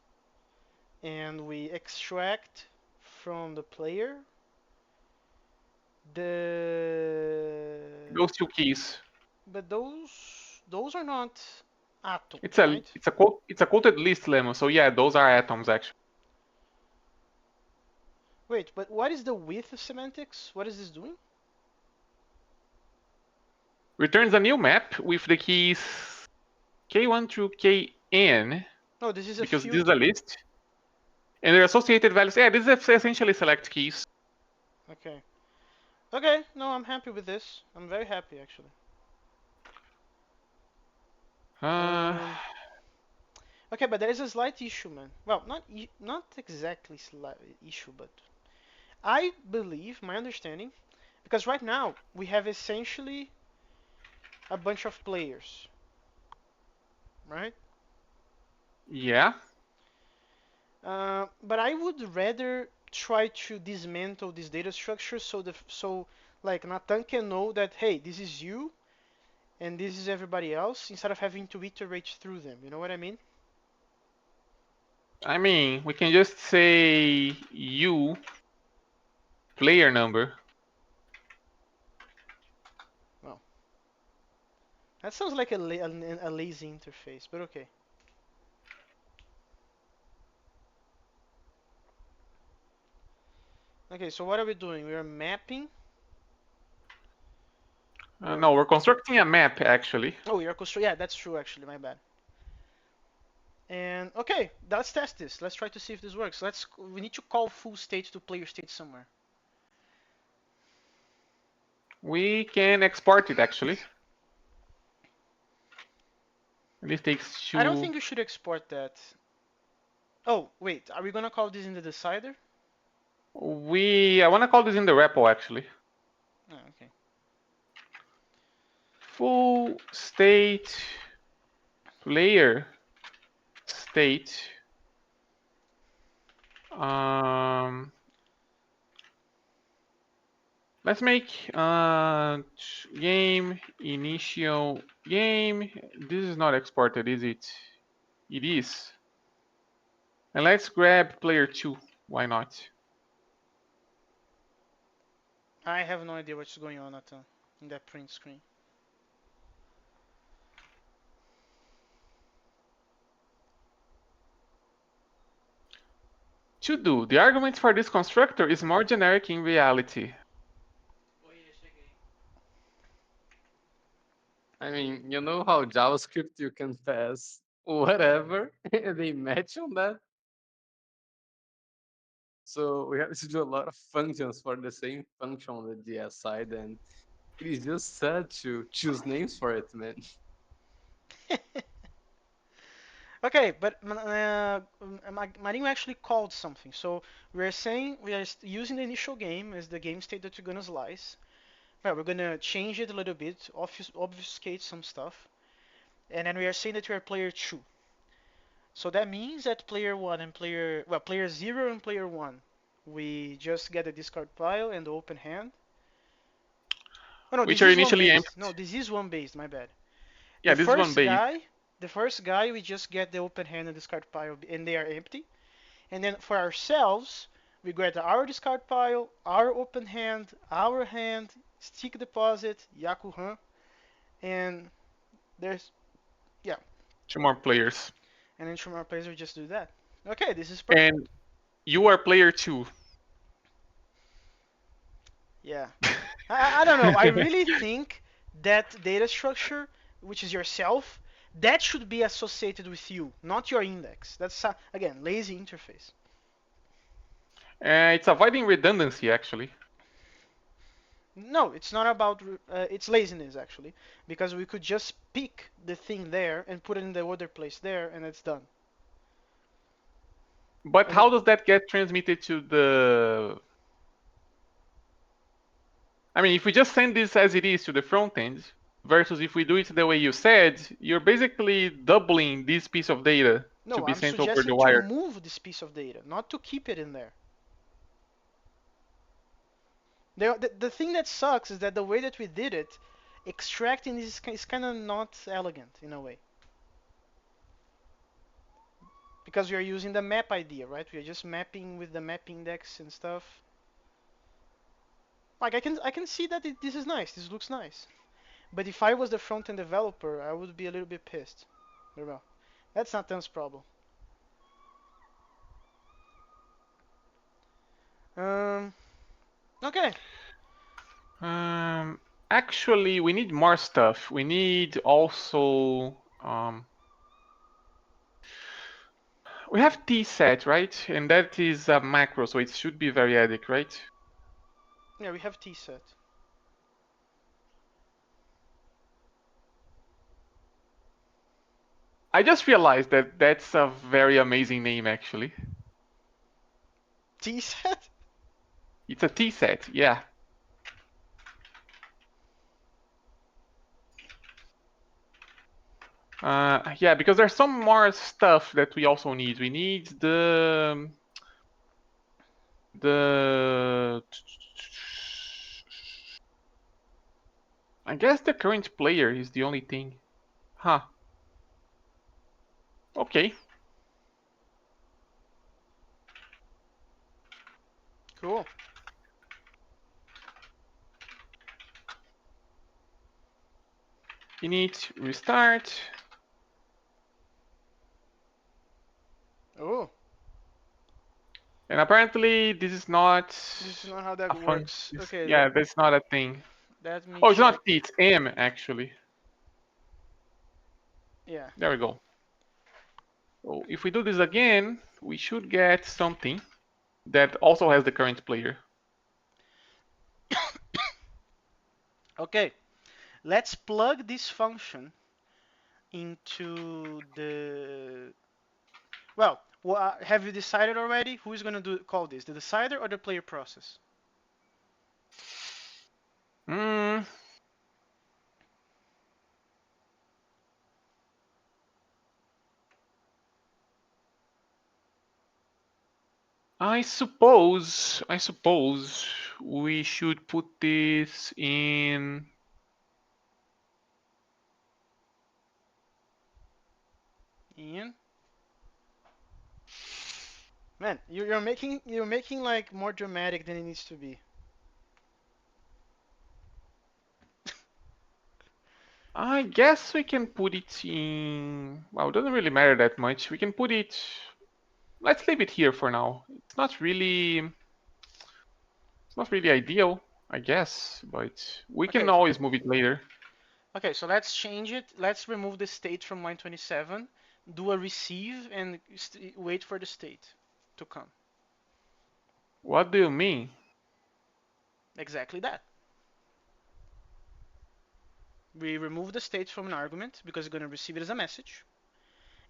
and we extract from the player the. Those two keys. But those are not It's atoms, a right? it's a quote it's a quoted list lemma. So yeah, those are atoms actually. Wait, but what is the width of semantics? What is this doing? Returns a new map with the keys k1 through kn No, this is a because this is a filter. list, and their associated values. Yeah, this is essentially select keys. Okay. Okay, no, I'm happy with this. I'm very happy actually. Uh, Um, okay, but there is a slight issue, man. Well, not exactly slight issue, but I believe my understanding, because right now we have essentially a bunch of players, right? yeah. But I would rather try to dismantle this data structure so like Nathan can know that hey, this is you and this is everybody else instead of having to iterate through them. You know what I mean? I mean, we can just say u player number. Well, that sounds like a lazy interface, but okay. Okay, so what are we doing? We are mapping. No, we're constructing a map actually. Oh, we are constructing. Yeah, that's true. Actually, my bad. And okay, let's test this. Let's try to see if this works. We need to call full state to player state somewhere. We can export it actually. This takes I don't two. think we should export that. Oh, wait. Are we gonna call this in the decider? I want to call this in the repo actually. Oh, okay. Full state player state. Um, let's make game initial game. This is not exported, is it? It is. And let's grab player 2. Why not? I have no idea what's going on in that print screen. To do. The argument for this constructor is more generic in reality. I mean, you know how JavaScript you can pass whatever and they match on that? So we have to do a lot of functions for the same function on the JS side, and it is just sad to choose names for it, man. Okay, but Marinho actually called something. So we're saying we are using the initial game as the game state that we're gonna slice. Well, we're gonna change it a little bit, obfuscate some stuff, and then we are saying that we are player two. So that means that player one and player zero and player one, we just get the discard pile and the open hand. Oh no, Which this are is one initially base. empty. No, this is one base. My bad. The Yeah, this is one first base. guy, the first guy, we just get the open hand and discard pile, and they are empty. And then for ourselves, we get our discard pile, our open hand, stick deposit, Yakuhan, and there's yeah, Two more players. and then from our players we just do that. Okay, this is And perfect. You are player 2. Yeah. I don't know. I really think that data structure, which is yourself, that should be associated with you, not your index. That's again lazy interface. It's avoiding redundancy, actually. No, it's not about it's laziness actually, because we could just pick the thing there and put it in the other place there, and it's done. But And it, how does that get transmitted to the... I mean, if we just send this as it is to the front end, versus if we do it the way you said, you're basically doubling this piece of data to no, be I'm sent over the suggesting to wire. move this piece of data, not to keep it in there. The thing that sucks is that the way that we did it, extracting is kind of not elegant in a way. Because we are using the map idea, right? We are just mapping with the map index and stuff. Like I can see that this is nice. This looks nice. But if I was the front end developer, I would be a little bit pissed. Well, that's not Dan's problem. Um. Okay. Um, Actually, we need more stuff. We need also... we have tset, right? And that is a macro, so it should be variadic, right? Yeah, we have tset. I just realized that that's a very amazing name, actually. Tset? It's a tset, yeah. Yeah, because there's some more stuff that we also need. We need the I guess the current player is the only thing. Huh. Okay. Cool. Init restart. Oh, And apparently this is not this is not how that a fun. works. Okay, Yeah, that's not a thing. let me Oh, it's check. not T, it's M actually. Yeah. There we go. So if we do this again, we should get something that also has the current player. Okay. Let's plug this function into the. Well, have you decided already who is going to call this? The decider or the player process? Hmm. I suppose we should put this in. Ian? Man, you're making like more dramatic than it needs to be. I guess we can put it in. Well, it doesn't really matter that much. We can put it. Let's leave it here for now. It's not really ideal, I guess, but we can Okay. always move it later. Okay, so let's change it. Let's remove the state from line 27, do a receive, and wait for the state to come. What do you mean? Exactly that. We remove the state from an argument because it's going to receive it as a message,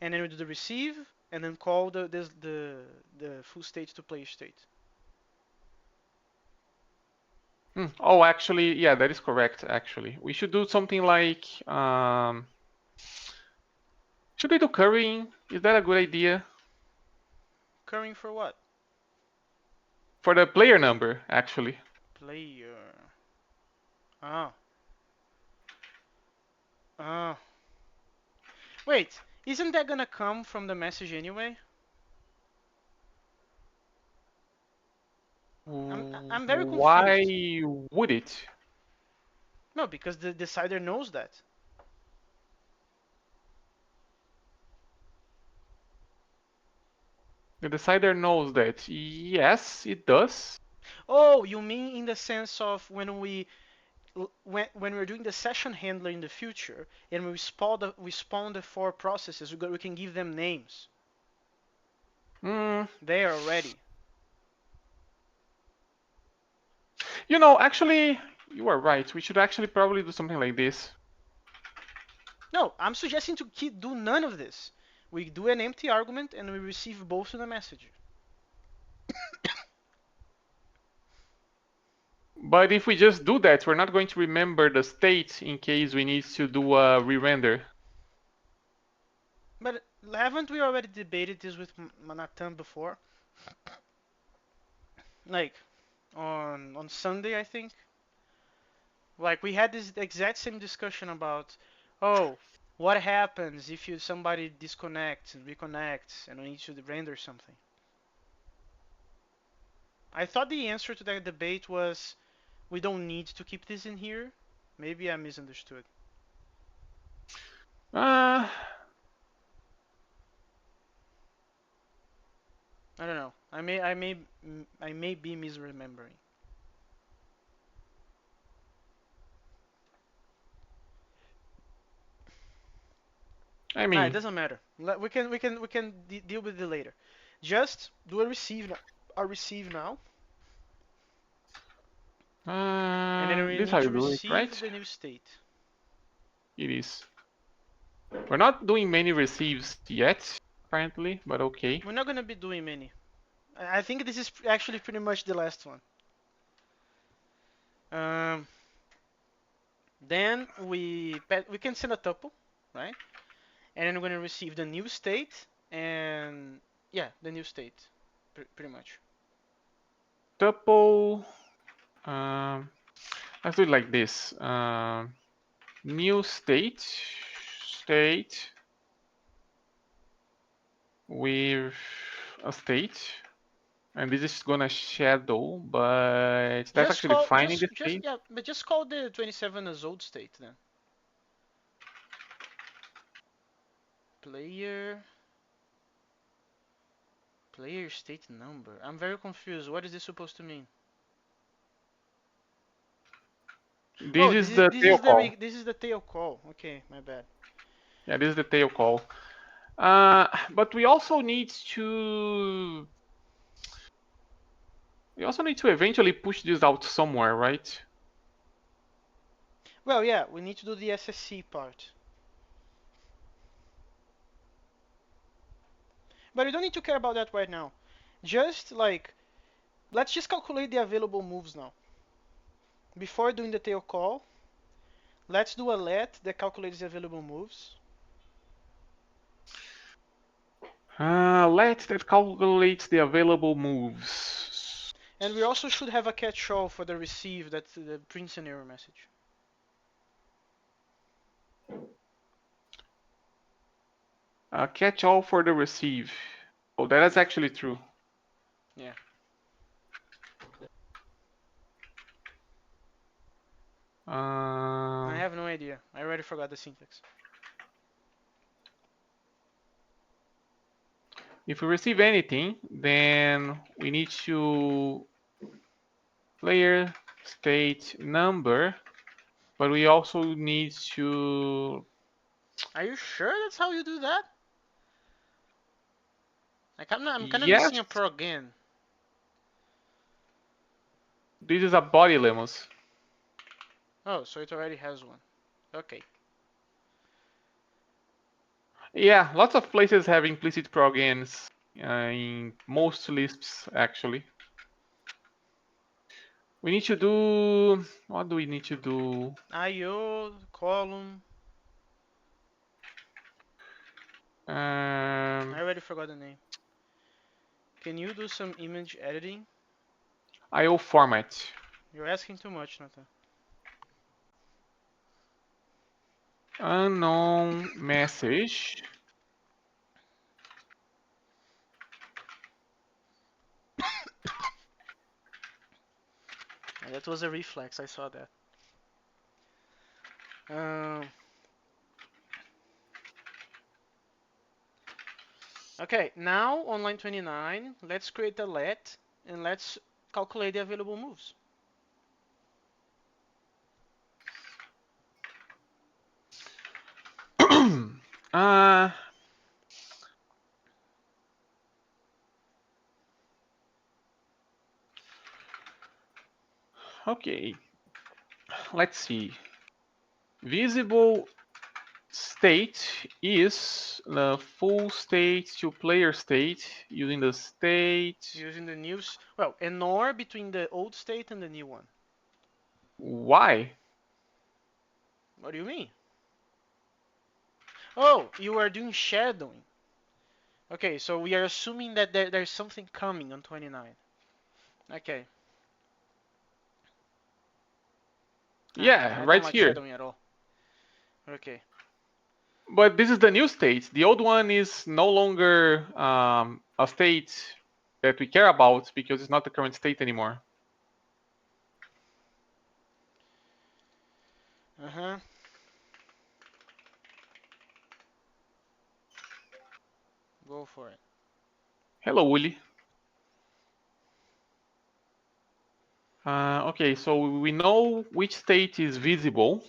and then we do the receive, and then call the full state to player state. Oh, actually, yeah, that is correct. Actually, we should do something like. Should we do currying? Is that a good idea? Currying for what? For the player number, actually. Player. Oh. Oh. Wait, isn't that gonna come from the message anyway? I'm very Why confused. would it? No, because the decider knows that. The decider knows that. Yes, it does. Oh, you mean in the sense of when we're doing the session handler in the future and we spawn the four processes, we can give them names. Mm, They are ready. actually, you are right. We should actually probably do something like this. No, I'm suggesting to do none of this. We do an empty argument and we receive both in the message. But if we just do that, we're not going to remember the state in case we need to do a re-render. But haven't we already debated this with Manatan before? Like on Sunday, I think. Like we had this exact same discussion about, oh, what happens if somebody disconnects and reconnects and we need to render something. I thought the answer to that debate was we don't need to keep this in here. Maybe I misunderstood. Uh, I don't know. I may be misremembering. I Nah, it mean, doesn't matter. We can deal with it later. Just do a receive now, and then we this is need how you to do it, receive right? the new state. It is. We're not doing many receives yet, apparently, but okay. We're not gonna be doing many. I think this is actually pretty much the last one. Um, then we can send a tuple, right? And then we're gonna receive the new state and yeah, the new state, pretty much. Tuple. Um, let's do it like this. New state with a state, and this is gonna shadow, but that's Just actually call fine in just this just case. yeah, but just call the 27 as old state then. Player player state number. I'm very confused. What is this supposed to mean? This Oh, is the tail call. this is the tail call. Okay, my bad. Yeah, this is the tail call. But we also need to eventually push this out somewhere, right? Well, yeah, we need to do the SSC part. But we don't need to care about that right now. Just like let's just calculate the available moves now. Before doing the tail call, let's do a let that calculates the available moves. Let that calculates the available moves. And we also should have a catch-all for the receive that prints an error message. Catch all for the receive. Oh, that is actually true. Yeah. I Uh, have no idea. I already forgot the syntax. if we receive anything, then we need to player state number, but we also need to. Are you sure that's how you do that? Like I'm kind of Yes, missing a pro again. this is a body lemos. Oh, so it already has one. Okay. Yeah, lots of places have implicit progends in most Lisps actually. We need to do. What do we need to do? IO column. I Um, already forgot the name. Can you do some image editing? IO format. You're asking too much, Nathan. Unknown message. Yeah, that was a reflex. I saw that. Um, Okay, now on line 29, let's create a let and let's calculate the available moves. uh, okay, let's see. Visible state is the full state to player state using the state. Using the new, well, and nor between the old state and the new one. Why? What do you mean? Oh, you are doing shadowing. Okay, so we are assuming that there's something coming on 29. Okay. Yeah, I don't right like here. shadowing at all. Okay. But this is the new state. The old one is no longer a state that we care about because it's not the current state anymore. Uh-huh. Go for it. Hello, Willy. Okay, so we know which state is visible,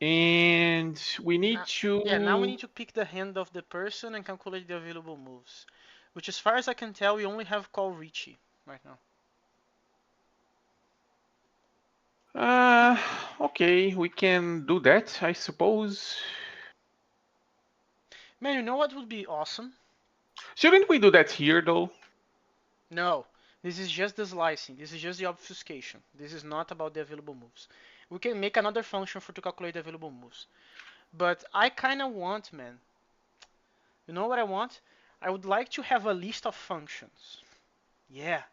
and we need Now, yeah, now we to. need to pick the hand of the person and calculate the available moves. Which, as far as I can tell, we only have call Richie right now. Uh, okay, we can do that, I suppose. Man, you know what would be awesome? Shouldn't we do that here, though? No. This is just the slicing. This is just the obfuscation. This is not about the available moves. We can make another function to calculate the available moves. But I kind of want, man. You know what I want? I would like to have a list of functions. Yeah.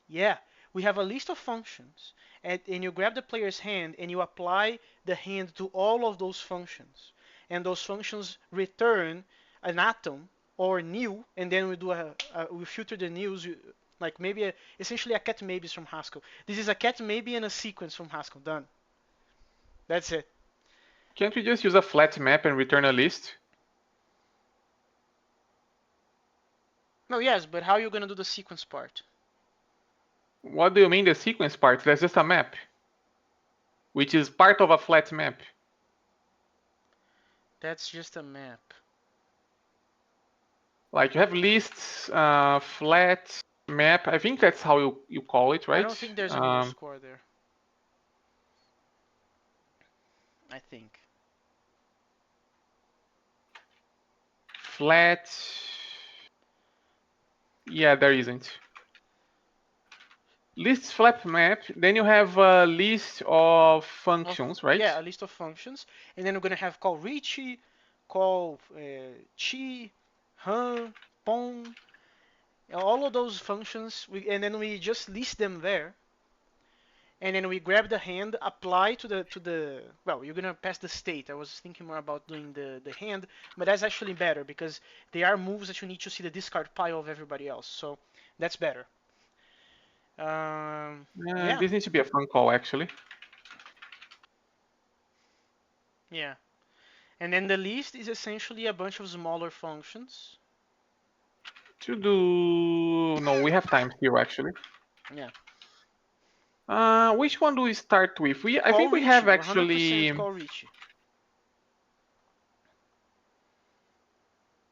Yeah. We have a list of functions. And you grab the player's hand and you apply the hand to all of those functions. And those functions return an atom or new, and then we do we filter the news, like maybe essentially a cat maybes from Haskell. This is a cat maybe and a sequence from Haskell. Done. That's it. Can't we just use a flat map and return a list? No, yes, but how are you gonna do the sequence part? What do you mean the sequence part? That's just a map, which is part of a flat map. That's just a map. Like you have lists, flat map. I think that's how you call it, I right? don't think there's an underscore there. I think. Flat. Yeah, there isn't. List flat map. Then you have a list of functions, right? Yeah, a list of functions, and then we're gonna have call Richie, call Chi, Han, Pong, all of those functions, and then we just list them there, and then we grab the hand, apply to the well, you're gonna pass the state. I was thinking more about doing the hand, but that's actually better because they are moves that you need to see the discard pile of everybody else, so that's better. Yeah, This needs to be a fun call, actually. yeah. And then the list is essentially a bunch of smaller functions. To do. No, we have time here, actually. Yeah. Which one do we start with? I Call think we have Richie, 100% actually. call Richie.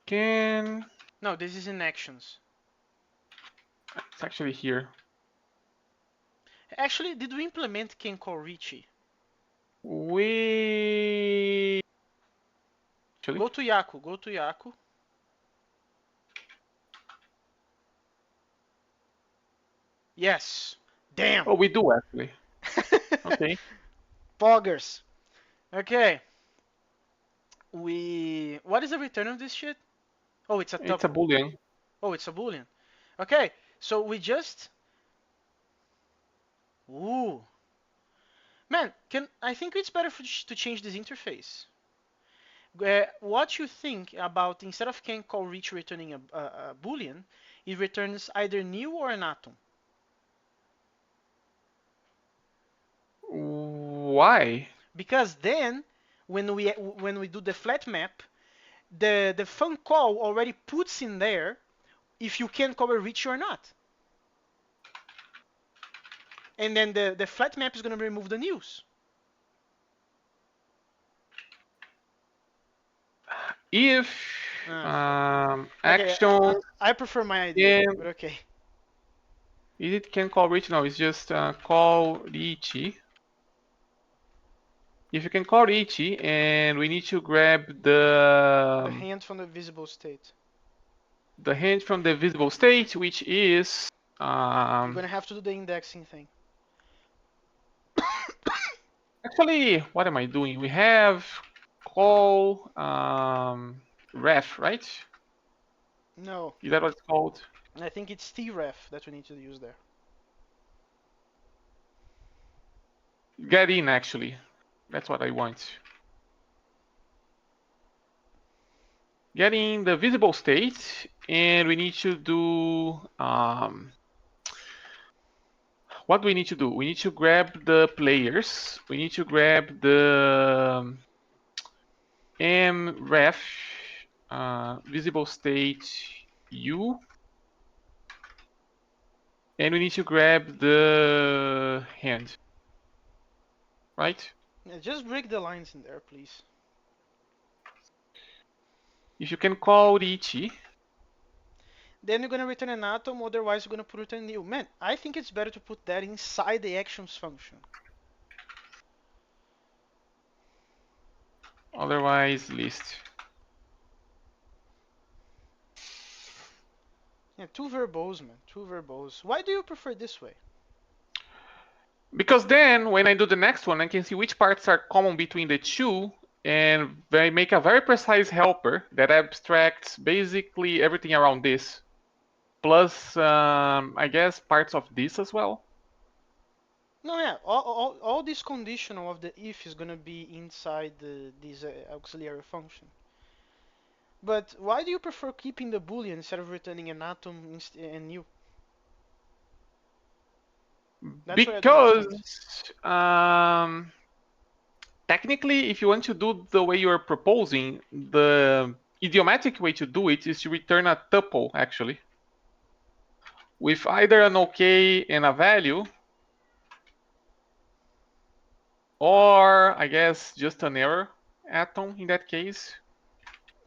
Can. No, this is in actions. It's actually here. Actually, did we implement can call Richie? We. Actually. Go to Yaku, go to Yaku. Yes. Damn. Oh, we do actually. Okay. Poggers. Okay. What is the return of this shit? Oh, it's a It's a tuple. boolean. Oh, it's a boolean. Okay, so we just. Ooh. Man, can I think it's better to change this interface. What you think about instead of can call reach returning a boolean, it returns either new or an atom. Why? Because then when we do the flat map, the fun call already puts in there if you can cover reach or not. And then the flat map is going to remove the news. If Fuck. Okay, action I prefer my idea, can but okay. it can call reach? No, it's just call Richie. If you can call Richie, and we need to grab The hand from the visible state. the hand from the visible state, which is You're going to have to do the indexing thing. actually, what am I doing? We have call ref, right? No, Is that what it's called? I think it's tref that we need to use there. Get in, actually. That's what I want. Get in the visible state, and we need to do what do we need to do? We need to grab the players. We need to grab the mref visible state u, and we need to grab the hand, right? Yeah, just break the lines in there, please. If you can call Richie, Then you're going to return an atom, otherwise you're going to put it in new. Man, I think it's better to put that inside the actions function. otherwise list. Yeah, too verbose, man. Too verbose. Why do you prefer this way? Because then when I do the next one, I can see which parts are common between the two, and I make a very precise helper that abstracts basically everything around this, plus I guess parts of this as well. No, yeah, all this conditional of the if is going to be inside this auxiliary function. But why do you prefer keeping the boolean instead of returning an atom and new? That's what I don't understand. Because technically, if you want to do the way you are proposing, the idiomatic way to do it is to return a tuple, actually, with either an OK and a value, or I guess just an error atom in that case.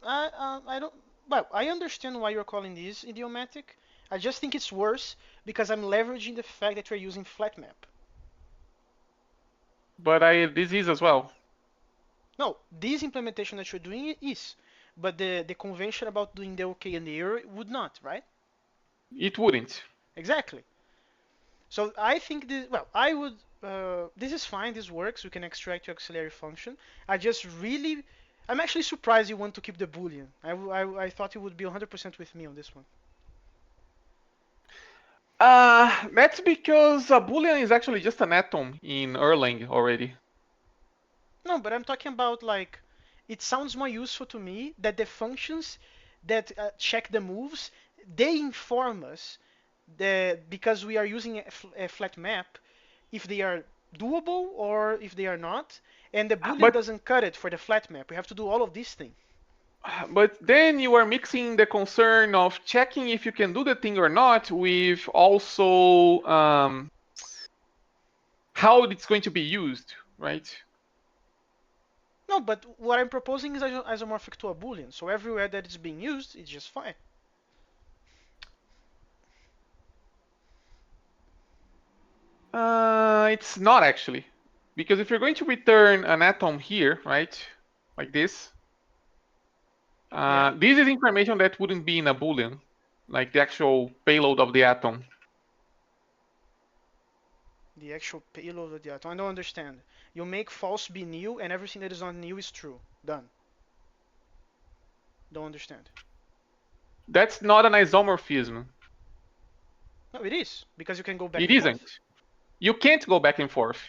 I don't. Well, I understand why you're calling this idiomatic. I just think it's worse because I'm leveraging the fact that we're using flat map. But this is as well. No, this implementation that you're doing is, but the convention about doing the OK and the error would not, right? It wouldn't. Exactly. So I think this. Well, I would. This is fine. This works. We can extract your auxiliary function. I just really. I'm actually surprised you want to keep the boolean. I thought you would be 100% with me on this one. That's because a boolean is actually just an atom in Erlang already. No, but I'm talking about like. It sounds more useful to me that the functions that check the moves, they inform us that because we are using a flat map, if they are doable or if they are not, and the boolean But doesn't cut it for the flat map. We have to do all of these things. but then you are mixing the concern of checking if you can do the thing or not with also how it's going to be used, right? No, but what I'm proposing is isomorphic to a boolean, so everywhere that it's being used, it's just fine. It's not actually, because if you're going to return an atom here, right, like this, Yeah, this is information that wouldn't be in a boolean, like the actual payload of the atom. the actual payload of the atom. I don't understand. You make false be new, and everything that is not new is true. Done. Don't understand. That's not an isomorphism. No, it is because you can go back It and isn't. forth. You can't go back and forth.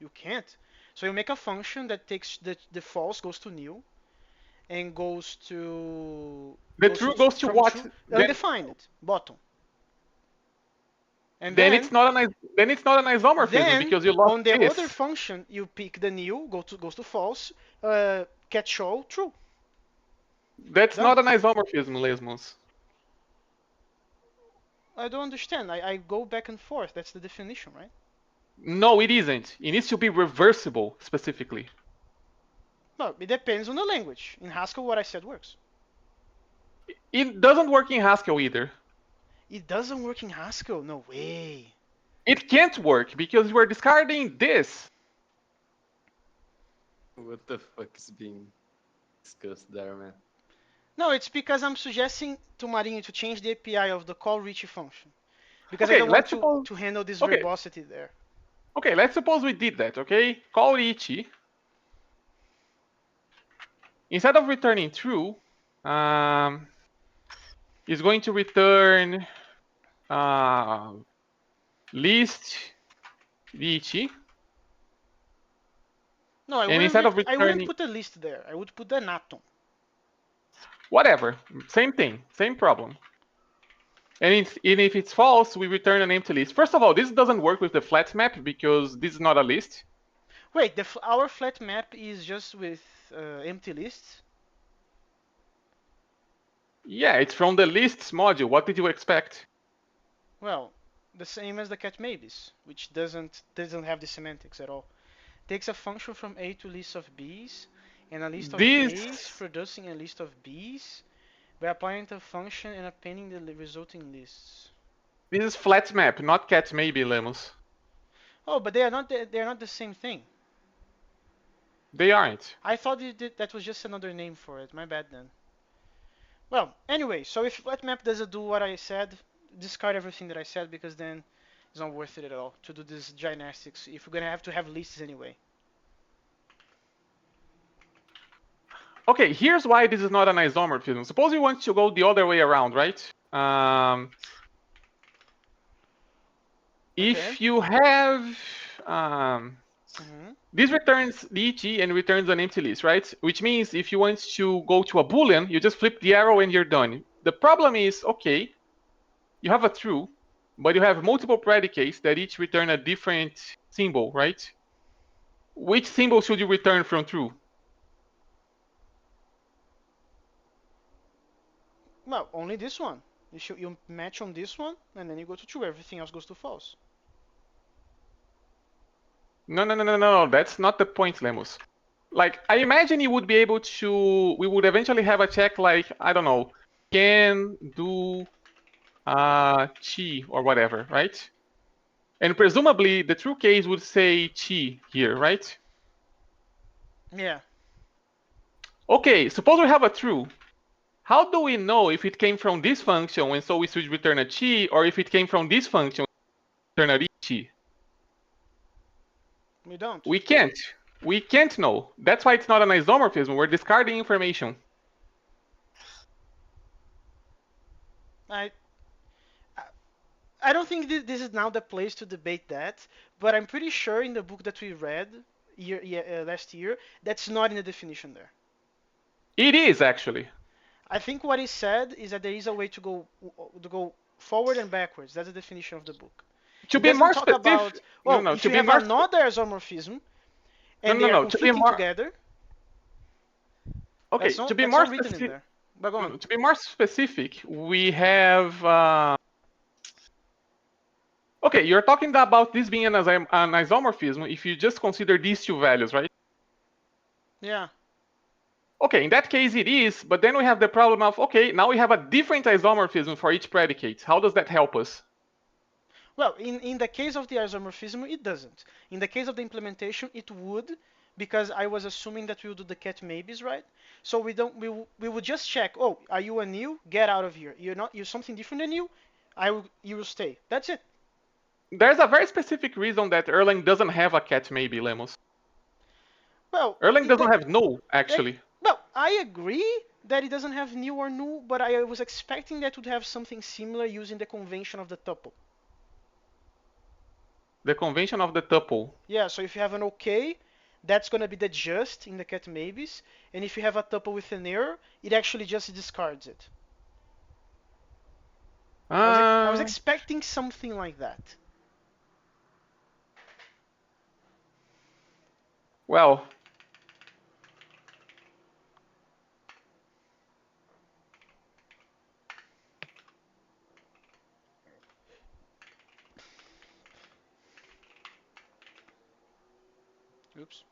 You can't. So you make a function that takes the false goes to new and The true goes to from what? true undefined bottom. And Then it's not an isomorphism then because you lost on the other this. function you pick the new goes to false, catch all true. That's Done. not an isomorphism, Lesmos. I don't understand. I go back and forth. That's the definition, right? No, it isn't. It needs to be reversible, specifically. No, it depends on the language. In Haskell, what I said works. It doesn't work in Haskell either. It doesn't work in Haskell. No way. It can't work because we're discarding this. What the fuck is being discussed there, man? No, it's because I'm suggesting to Marinho to change the API of the call reach function. Because I Okay, don't want let's suppose. to handle this Okay, verbosity there. okay, let's suppose we did that. Okay, call Ichi. Instead of returning true, um, is going to return uh, list Ichi, No, and instead of I wouldn't returning put a list there. I would put an atom. whatever, same thing, same problem. And if it's false, we return an empty list. First of all, this doesn't work with the flat map because this is not a list. Wait, our flat map is just with empty lists? Yeah, it's from the lists module. What did you expect? Well, the same as the cat maybes, which doesn't have the semantics at all. Takes a function from A to list of B's and a list of A's This producing a list of B's by applying the function and appending the resulting lists. this is flat map, not cat maybe, Lemos. Oh, but they are not the same thing. They aren't. I thought that was just another name for it. My bad then. Well, anyway, so if flatmap doesn't do what I said, discard everything that I said because then it's not worth it at all to do this gymnastics if we're gonna have to have lists anyway. Okay, here's why this is not an isomorphism. Suppose you want to go the other way around, right? Okay. If you have um, Mhm. this returns the ET and returns an empty list, right? Which means if you want to go to a boolean, you just flip the arrow and you're done. The problem is, okay, you have a true, but you have multiple predicates that each return a different symbol, right? Which symbol should you return from true? Well, only this one. You match on this one and then you go to true. Everything else goes to false. No, no, no, no, no. That's not the point, Lemus. Like, I imagine you would be able to. We would eventually have a check like, I don't know, can do chi or whatever, right? And presumably the true case would say chi here, right? Yeah. Okay, suppose we have a true. How do we know if it came from this function and so we should return a chi, or if it came from this function, return a chi? We don't. We can't. We can't know. That's why it's not an isomorphism. We're discarding information. I I don't think this is now the place to debate that, but I'm pretty sure in the book that we read last year, that's not in the definition there. It is actually. I think what he said is that there is a way to go forward and backwards. That's the definition of the book. To He be doesn't more talk about, specific, no, well, no. if To you be have more, another isomorphism no, and no, they are no. To be conflicting more, together, okay. To be that's more not written in specific, there. But go no, on. no, to be more specific, we have. Okay, you're talking about this being an isomorphism if you just consider these two values, right? Yeah. Okay, in that case it is, but then we have the problem of, okay, now we have a different isomorphism for each predicate. How does that help us? Well, in the case of the isomorphism, it doesn't. In the case of the implementation, it would, because I was assuming that we would do the cat maybes, right? So we don't we would just check. Oh, are you a new? Get out of here. You're something different than you. You will stay. That's it. There's a very specific reason that Erlang doesn't have a cat maybe, Lemos. Well, Erlang it, doesn't that, have no, that, actually. well, I agree that it doesn't have new or null, but I was expecting that would have something similar using the convention of the tuple. The convention of the tuple. Yeah, so if you have an OK, that's going to be the just in the cat maybes, and if you have a tuple with an error, it actually just discards it. I was Uh, expecting something like that. well, Oops.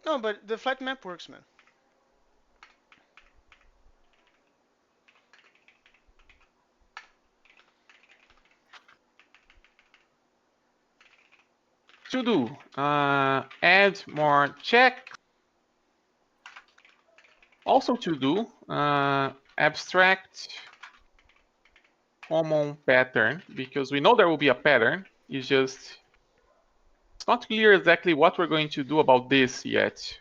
No, but the flat map works, man. To do, add more check. Also to do, abstract common pattern, because we know there will be a pattern. It's not clear exactly what we're going to do about this yet.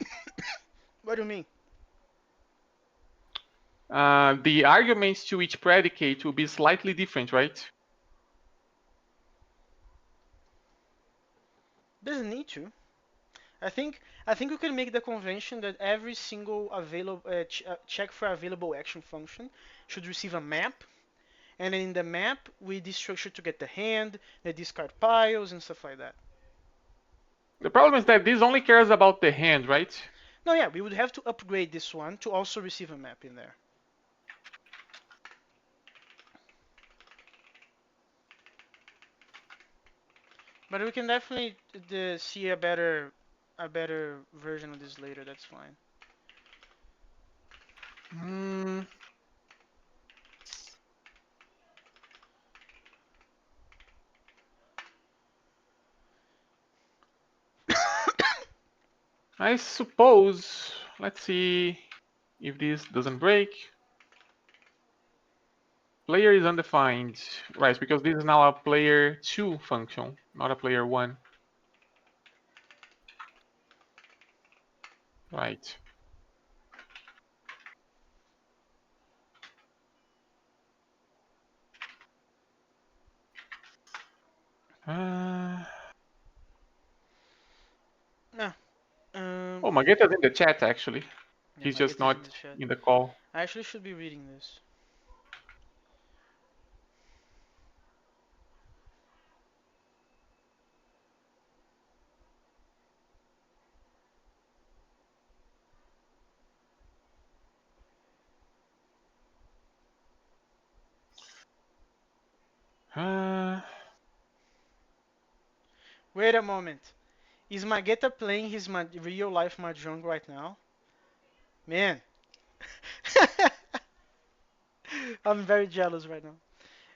What do you mean? The arguments to each predicate will be slightly different, right? Doesn't need to. I think we can make the convention that every single available check for available action function should receive a map, and then in the map we destructure to get the hand, the discard piles, and stuff like that. The problem is that this only cares about the hand, right? No, yeah, we would have to upgrade this one to also receive a map in there. But we can definitely see a better version of this later. That's fine. Hmm, I suppose. Let's see if this doesn't break. Player is undefined. Right, because this is now a player 2 function, not a player 1. Right. Uh, No. oh, Mageta's in the chat actually. Yeah, He's just Mageta's in not the chat. in the call. I actually should be reading this. Uh, Wait a moment. Is Mageta playing his real life Mahjong right now? Man. I'm very jealous right now.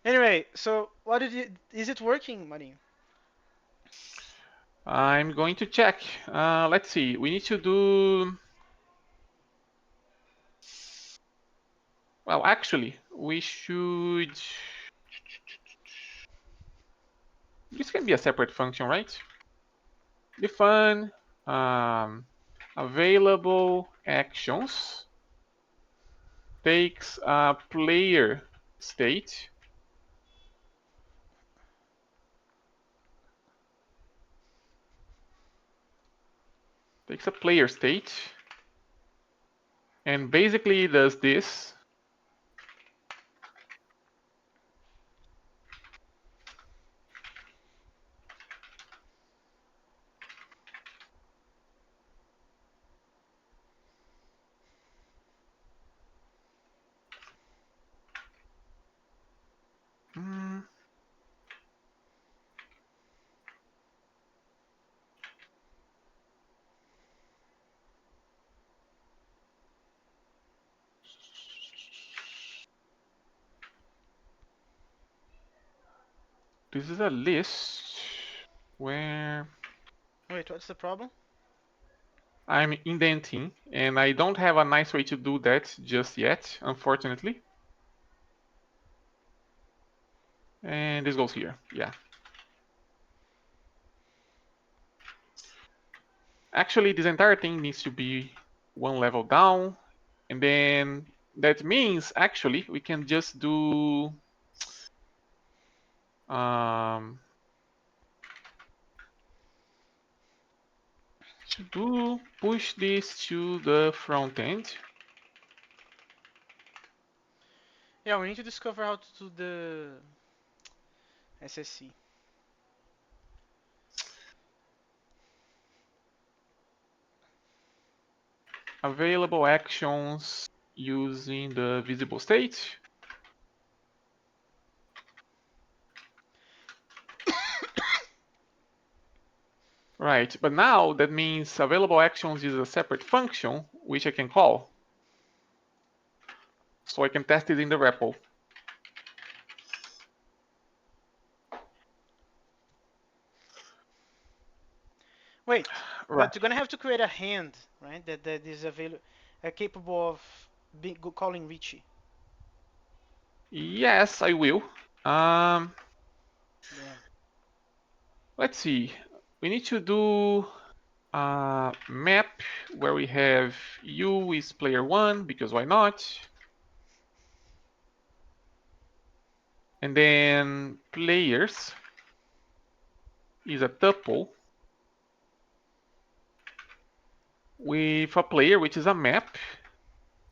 Anyway, so what did you? Is it working, Marinho? I'm going to check. Let's see. We need to do. Well, actually, we should. This can be a separate function, right? Define um, available actions takes a player state, and basically does this. Hmm, this is a list where Wait, what's the problem? I'm indenting, and I don't have a nice way to do that just yet, unfortunately. And this goes here, yeah. Actually, this entire thing needs to be one level down, and then that means actually we can just do um, push this to the front end. Yeah, we need to discover how to do the SSC. Available actions using the visible state. Right, but now that means available actions is a separate function which I can call. So I can test it in the REPL. Wait, Right. but you're gonna have to create a hand, right? That is capable of calling Richie. Yes, I will. Um, Damn. let's see. We need to do a map where we have you is player 1, because why not? And then players is a tuple with a player, which is a map.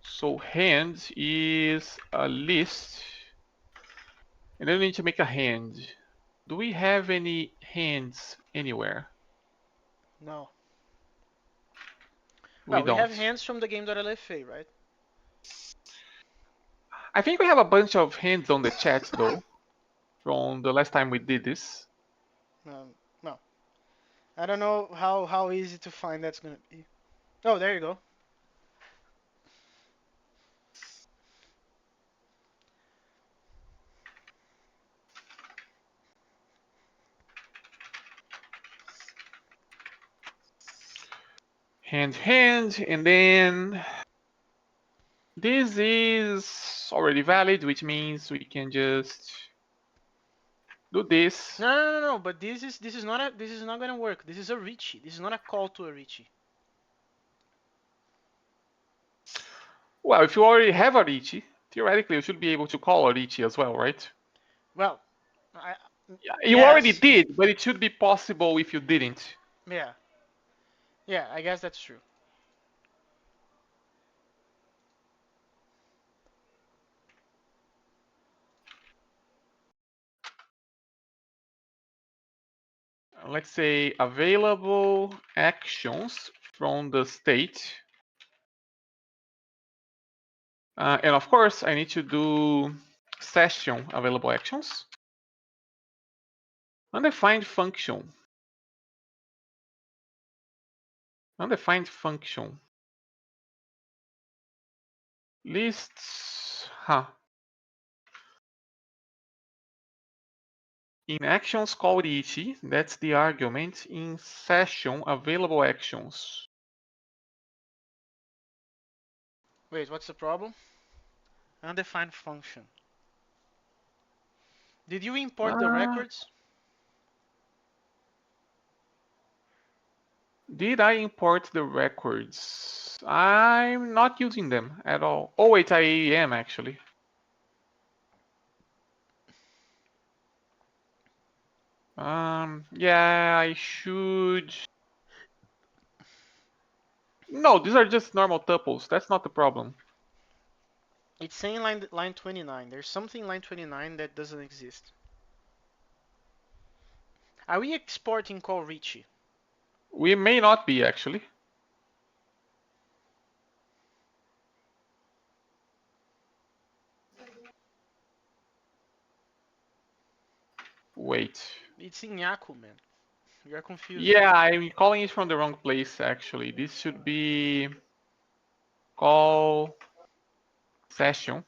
So hand is a list. And then we need to make a hand. Do we have any hands anywhere? No. We Well, we have don't. hands from the game.lfa, right? I think we have a bunch of hands on the chat though, from the last time we did this. No. I don't know how easy to find that's gonna be. Oh, there you go. Hand, and then this is already valid, which means we can just do this. No. But this is not gonna work. This is a Richie. This is not a call to a Richie. Well, if you already have a Ricci, theoretically you should be able to call a Ricci as well, right? Well, I Yeah, you already yes, did, but it should be possible if you didn't. yeah, yeah. I guess that's true. Let's say available actions from the state. And of course, I need to do session available actions. Undefined function. Undefined function. Lists. Huh. In actions called it, that's the argument. In session available actions. Wait, what's the problem? Undefined function. Did you import the Uh, records? did I import the records? I'm not using them at all. Oh wait, I am actually. Yeah, I should. No, these are just normal tuples. That's not the problem. It's saying line 29. There's something in line 29 that doesn't exist. Are we exporting call Richie? We may not be actually. Wait. It's in Yaku, man. You are confusing. Yeah, I'm calling it from the wrong place actually. This should be call session.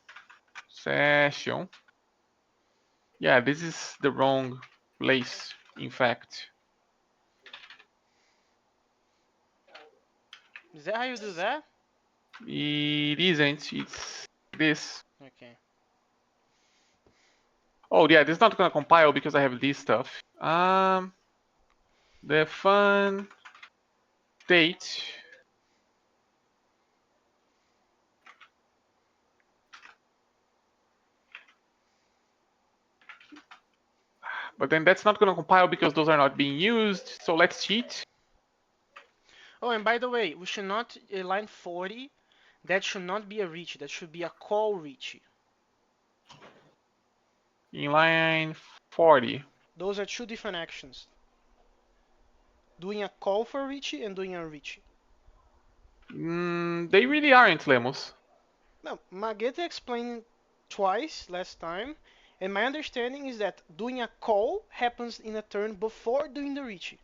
Session. Yeah, this is the wrong place, in fact. Is that how you do that? It isn't, it's this. Okay. Oh yeah, this is not gonna compile because I have this stuff. The fun date. But then that's not gonna compile because those are not being used. So let's cheat. Oh, and by the way, we should not line 40. That should not be a Richie. That should be a call Richie. In line 40. Those are two different actions. Doing a call for Richie and doing a Richie. They really aren't, Lemos. Now, Mageta explained twice last time, and my understanding is that doing a call happens in a turn before doing the Richie.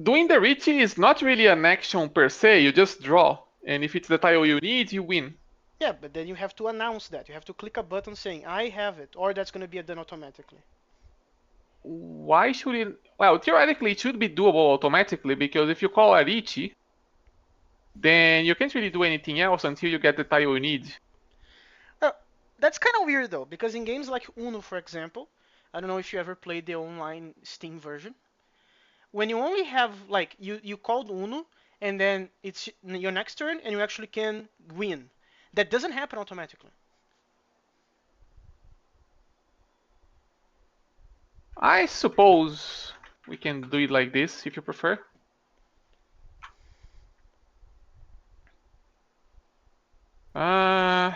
Doing the Richie is not really an action per se. You just draw, and if it's the tile you need, you win. Yeah, but then you have to announce that. You have to click a button saying I have it, or that's going to be done automatically. Why should it? Well, theoretically, it should be doable automatically because if you call a Richie, then you can't really do anything else until you get the tile you need. Uh, that's kind of weird though, because in games like Uno, for example, I don't know if you ever played the online Steam version. When you only have like you called Uno, and then it's your next turn, and you actually can win. That doesn't happen automatically. I suppose we can do it like this if you prefer. Uh,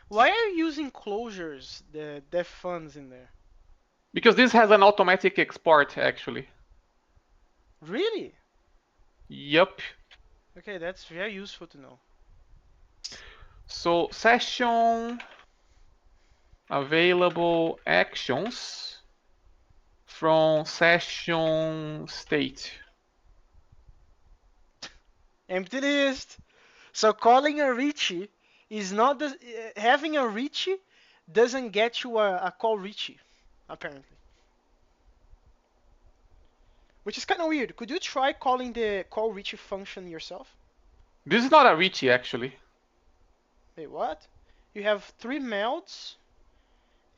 Why are you using closures, the def funds in there? because this has an automatic export actually. Really? Yup. Okay, that's very useful to know. So session available actions from session state. Empty list. So calling a Richie is not the, having a Richie doesn't get you a call Richie, apparently. Which is kind of weird. Could you try calling the call Richie function yourself? This is not a Richie actually. Wait, what? You have three melts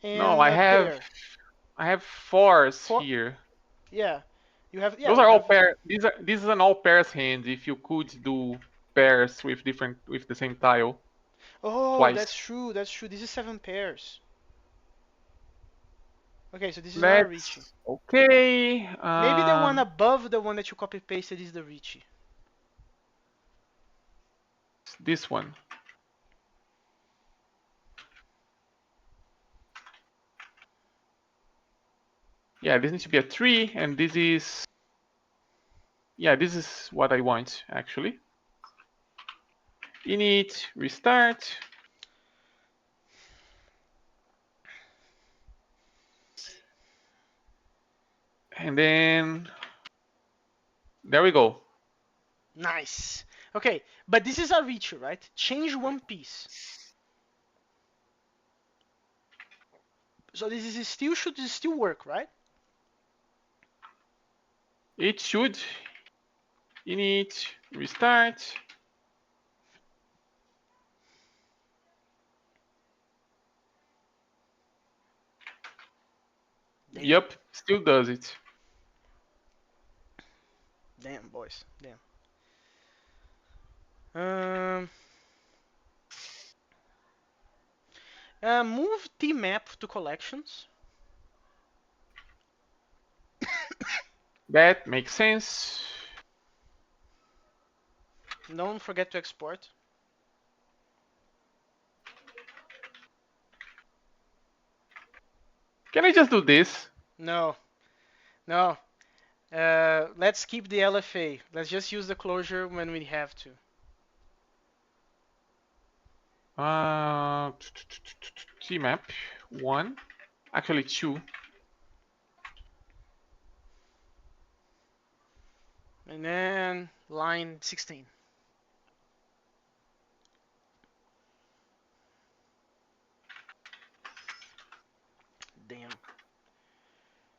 No, and I a have pair. I have fours Four. here. Yeah. You have. Yeah. Those You are all have. pair. This is an all pairs hand. If you could do pairs with the same tile Oh, twice. that's true. That's true. This is seven pairs. Okay, so this is not a Richie. Let's okay. Maybe the one above the one that you copy pasted is the Richie. This one. Yeah, this needs to be a 3, and this is... Yeah, this is what I want, actually. Init, restart. And then... There we go. Nice. Okay, but this is a Richie, right? Change one piece. So this is still should still work, right? It should. Init, restart. Damn. Yup, still does it. Damn, boys. Damn. Um, move tmap to collections. That makes sense. Don't forget to export. Can I just do this? No, no. Let's keep the LFA. Let's just use the closure when we have to. Tmap 1. Actually 2. And then line 16. Damn.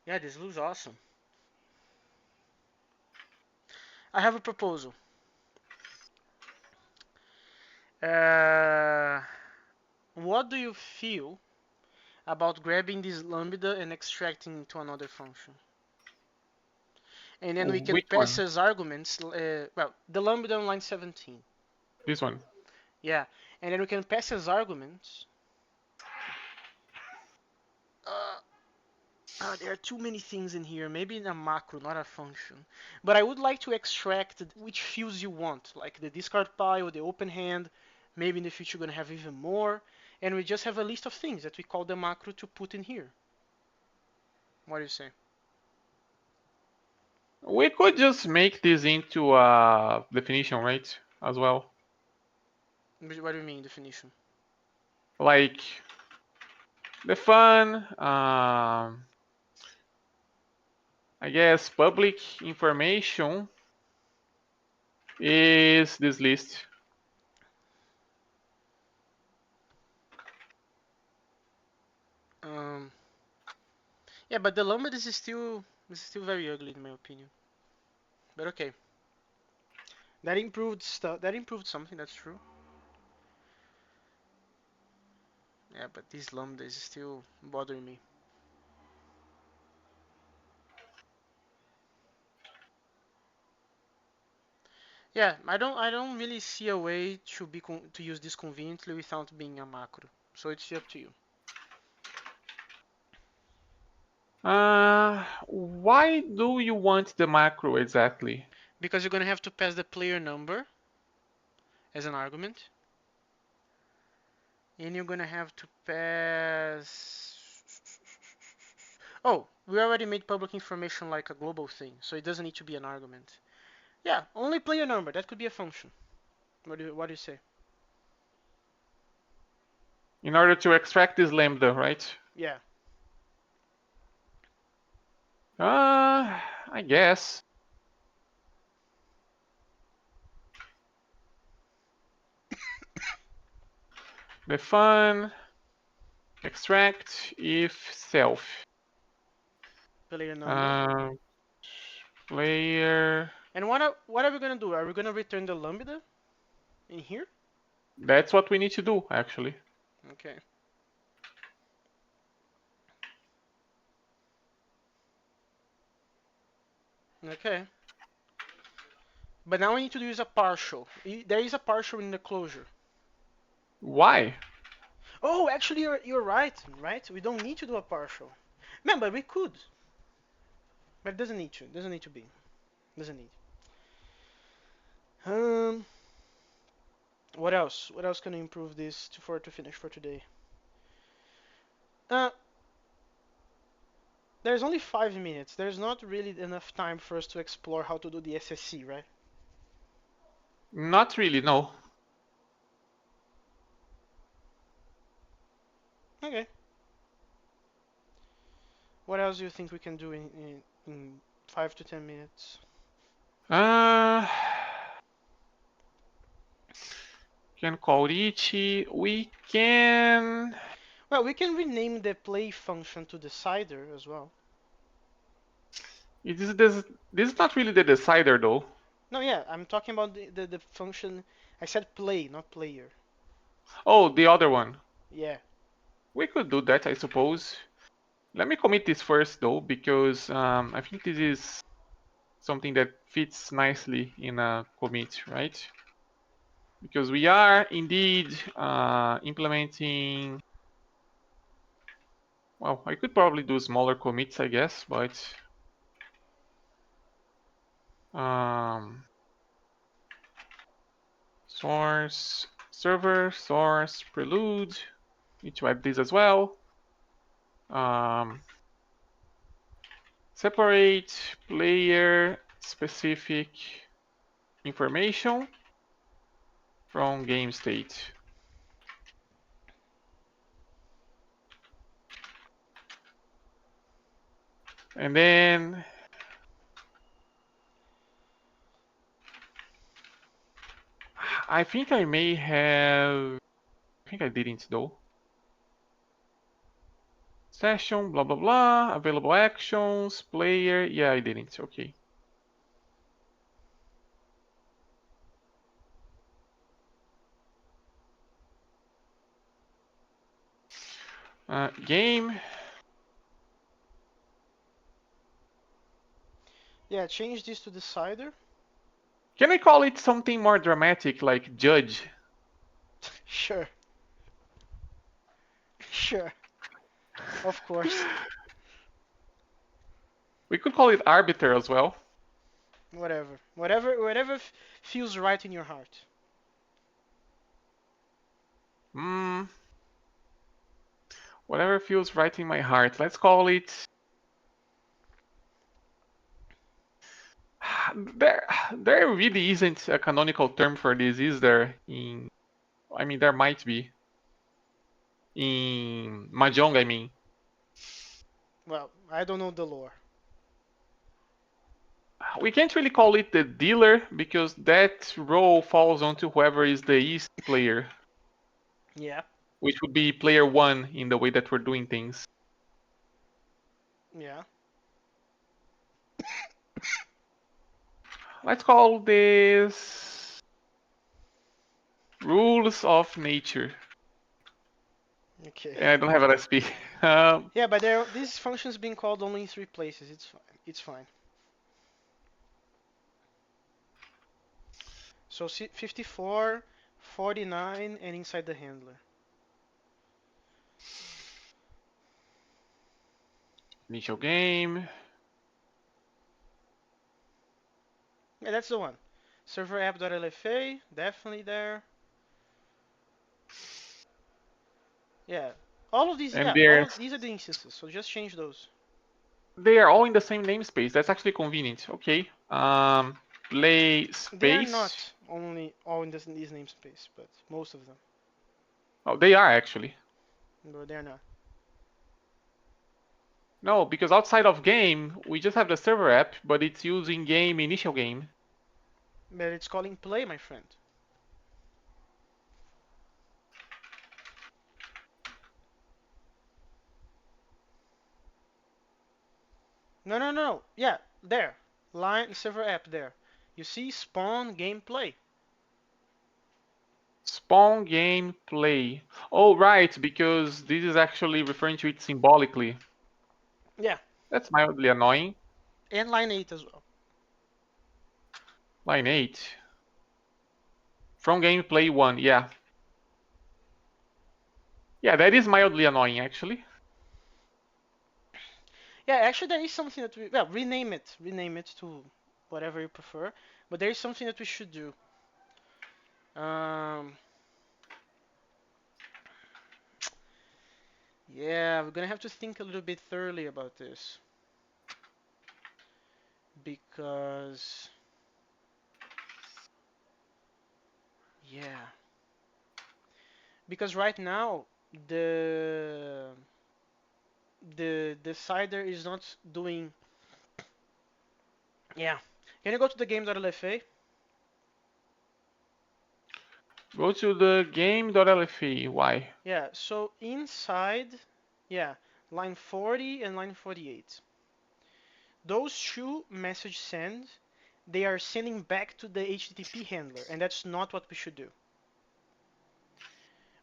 Yeah, this looks awesome. I have a proposal. Uh, what do you feel about grabbing this lambda and extracting to another function? And then we can Which pass one? as arguments, well, the lambda on line 17. This one. Yeah, and then we can pass as arguments. There are too many things in here. Maybe in a macro, not a function. But I would like to extract which fields you want, like the discard pile, the open hand. Maybe in the future we're gonna have even more. And we just have a list of things that we call the macro to put in here. What do you say? We could just make this into a definition, right? As well. What do you mean definition? Like the fun. I guess public information is this list. Um, yeah, but the lambda is still very ugly in my opinion. But okay, that improved stuff. That improved something. That's true. Yeah, but this lambda is still bothering me. Yeah, I don't really see a way to use this conveniently without being a macro. So it's up to you. Why do you want the macro exactly? Because you're gonna have to pass the player number as an argument, and you're gonna have to pass. Oh, we already made public information like a global thing, so it doesn't need to be an argument. Yeah, only player number. That could be a function. What do you say? In order to extract this lambda, right? Yeah. I guess. Define extract if self. Player number. Uh, player. And what are we gonna do? Are we gonna return the lambda in here? That's what we need to do, actually. Okay. Okay. But now we need to use a partial. There is a partial in the closure. Why? Oh, actually, you're right. Right? We don't need to do a partial. Man, but we could. But it doesn't need to. Doesn't need to be. Doesn't need. Um. What else? What else can I improve this to finish for today? Uh. There's only 5 minutes. There's not really enough time for us to explore how to do the SSC, right? Not really, no. Okay. What else do you think we can do in 5 to 10 minutes? Uh, can call Ichi. We can. Well, we can rename the play function to decider as well. This is not really the decider, though. No, yeah, I'm talking about the function. I said play, not player. Oh, the other one. Yeah. We could do that, I suppose. Let me commit this first, though, because I think this is something that fits nicely in a commit, right? Because we are indeed implementing. Well, I could probably do smaller commits, I guess, but um, source server, source prelude. Need to add this as well. Um, separate player specific information from game state. And then I think I may have. I think I didn't though. Session, blah blah blah, available actions, player. Yeah, I didn't. Okay. Game. Yeah, change this to decider. Can I call it something more dramatic like judge? Sure. Sure. Of course. We could call it arbiter as well. Whatever. Whatever feels right in your heart. Hmm. Whatever feels right in my heart. Let's call it. There really isn't a canonical term for this, is there? I mean, there might be in Mahjong. I mean, Well, I don't know the lore. We can't really call it the dealer because that role falls onto whoever is the east player, Yeah. which would be player one in the way that we're doing things. Yeah. Let's call this rules of nature. Okay. And I don't have LSP. Yeah, but this function is being called only in 3 places. It's fine. It's fine. So 54, 49, and inside the handler. Initial game. Yeah, that's the one. Server app.lfa, definitely there. Yeah. All of these, And yeah, all of these are the instances. So just change those. they are all in the same namespace. That's actually convenient. Okay. Play They are space. not only all in these namespace, but most of them. Oh, they are actually. No, they're not. No, because outside of game, we just have the server app, but it's using game initial game. But it's calling play, my friend. No, no, no. Yeah, there. Line server app there. You see spawn gameplay. Spawn game play. Oh, right, because this is actually referring to it symbolically. Yeah, That's mildly annoying. and line 8 as well. Line 8. From gameplay 1, yeah. Yeah, that is mildly annoying, actually. Yeah, actually there is something that we, well, rename it. Rename it to whatever you prefer. But there is something that we should do. Um, yeah, we're gonna have to think a little bit thoroughly about this. Because, yeah. Because right now, the the decider is not doing. Yeah. Can you go to the game.lfa? Go to the game.lfe. Why? Yeah, so inside, yeah, line 40 and line 48. Those two message send, they are sending back to the HTTP handler, and that's not what we should do.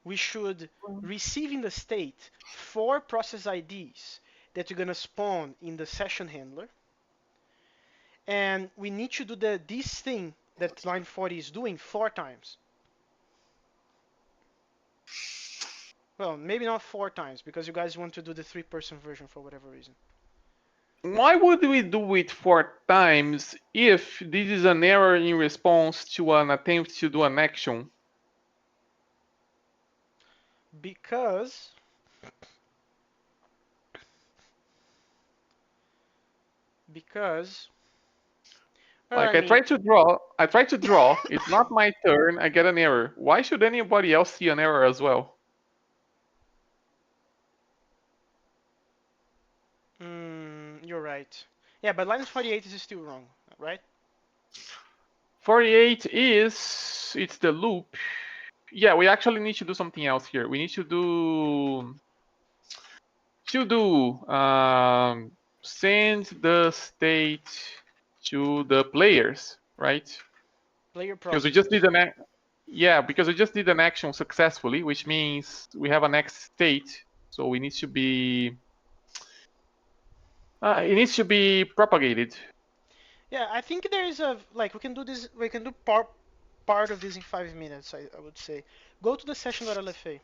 We should receive in the state 4 process IDs that you're gonna spawn in the session handler, and we need to do this thing that line 40 is doing 4 times. Well, maybe not 4 times because you guys want to do the 3-person version for whatever reason. Why would we do it 4 times if this is an error in response to an attempt to do an action? Because because well, I Like mean, I try to draw, it's not my turn, I get an error. Why should anybody else see an error as well? you're right. Yeah, but line 48 is still wrong, right? 48 is it's the loop. Yeah, we actually need to do something else here. We need to send the state to the players, right? Player Because we just did processes. yeah, because we just did an action successfully, which means we have a next state. So we need to be it needs to be propagated. Yeah, I think there is a like we can do this. We can do part of this in 5 minutes. I would say. Go to the session.lfa.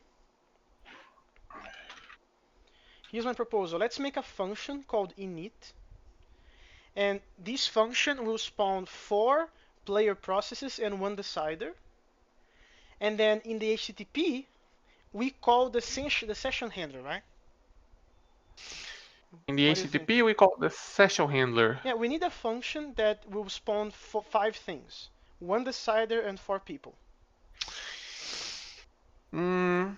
Here's my proposal. Let's make a function called init, and this function will spawn 4 player processes and 1 decider. And then in the HTTP, we call the session handler, right? In the What do you think? HTTP, we call it the session handler. Yeah, we need a function that will spawn 5 things: 1 decider and 4 people. Mm,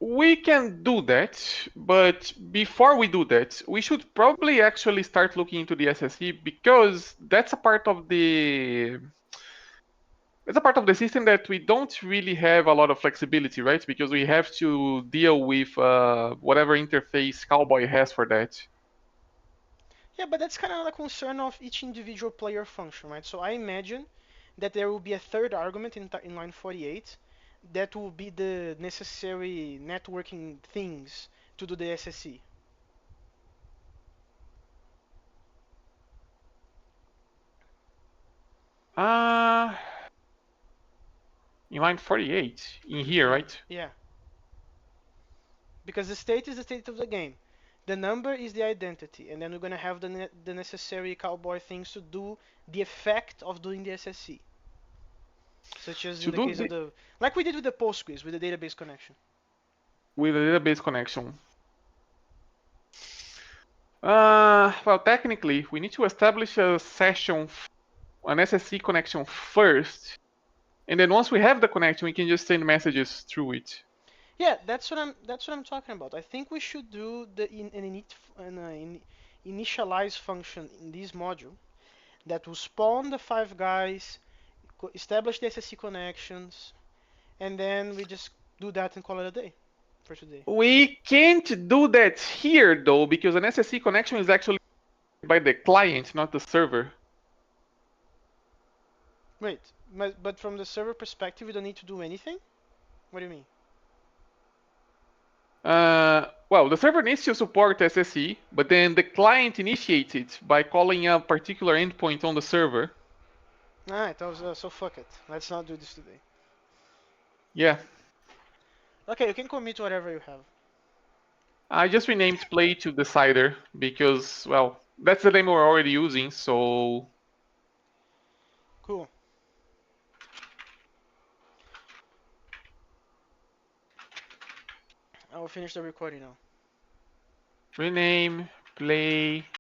we we can do that, but before we do that, we should probably actually start looking into the SSE because that's a part of the system that we don't really have a lot of flexibility, right? Because we have to deal with whatever interface Cowboy has for that. Yeah, but that's kind of a concern of each individual player function, right? So I imagine that there will be a third argument in line 48 that will be the necessary networking things to do the SSE. Uh, in line 48, in here, Yeah, right? yeah. Because the state is the state of the game. The number is the identity, and then we're gonna have the necessary cowboy things to do the effect of doing the SSE, such as in To the do case of the the like we did with the Postgres with the database connection. with a database connection. Well, technically, we need to establish a session, an SSE connection first, and then once we have the connection, we can just send messages through it. Yeah, that's what I'm talking about. I think we should do the initialize function in this module that will spawn the five guys, establish the SSE connections, and then we just do that and call it a day for today. We can't do that here though, because an SSE connection is actually by the client, not the server. Wait, but from the server perspective, we don't need to do anything? What do you mean? Well, the server needs to support SSE, but then the client initiates it by calling a particular endpoint on the server. Alright, so fuck it. Let's not do this today. Yeah, Okay, you can commit whatever you have. I just renamed play to decider because, well, that's the name we're already using, so Cool. I will finish the recording now. rename play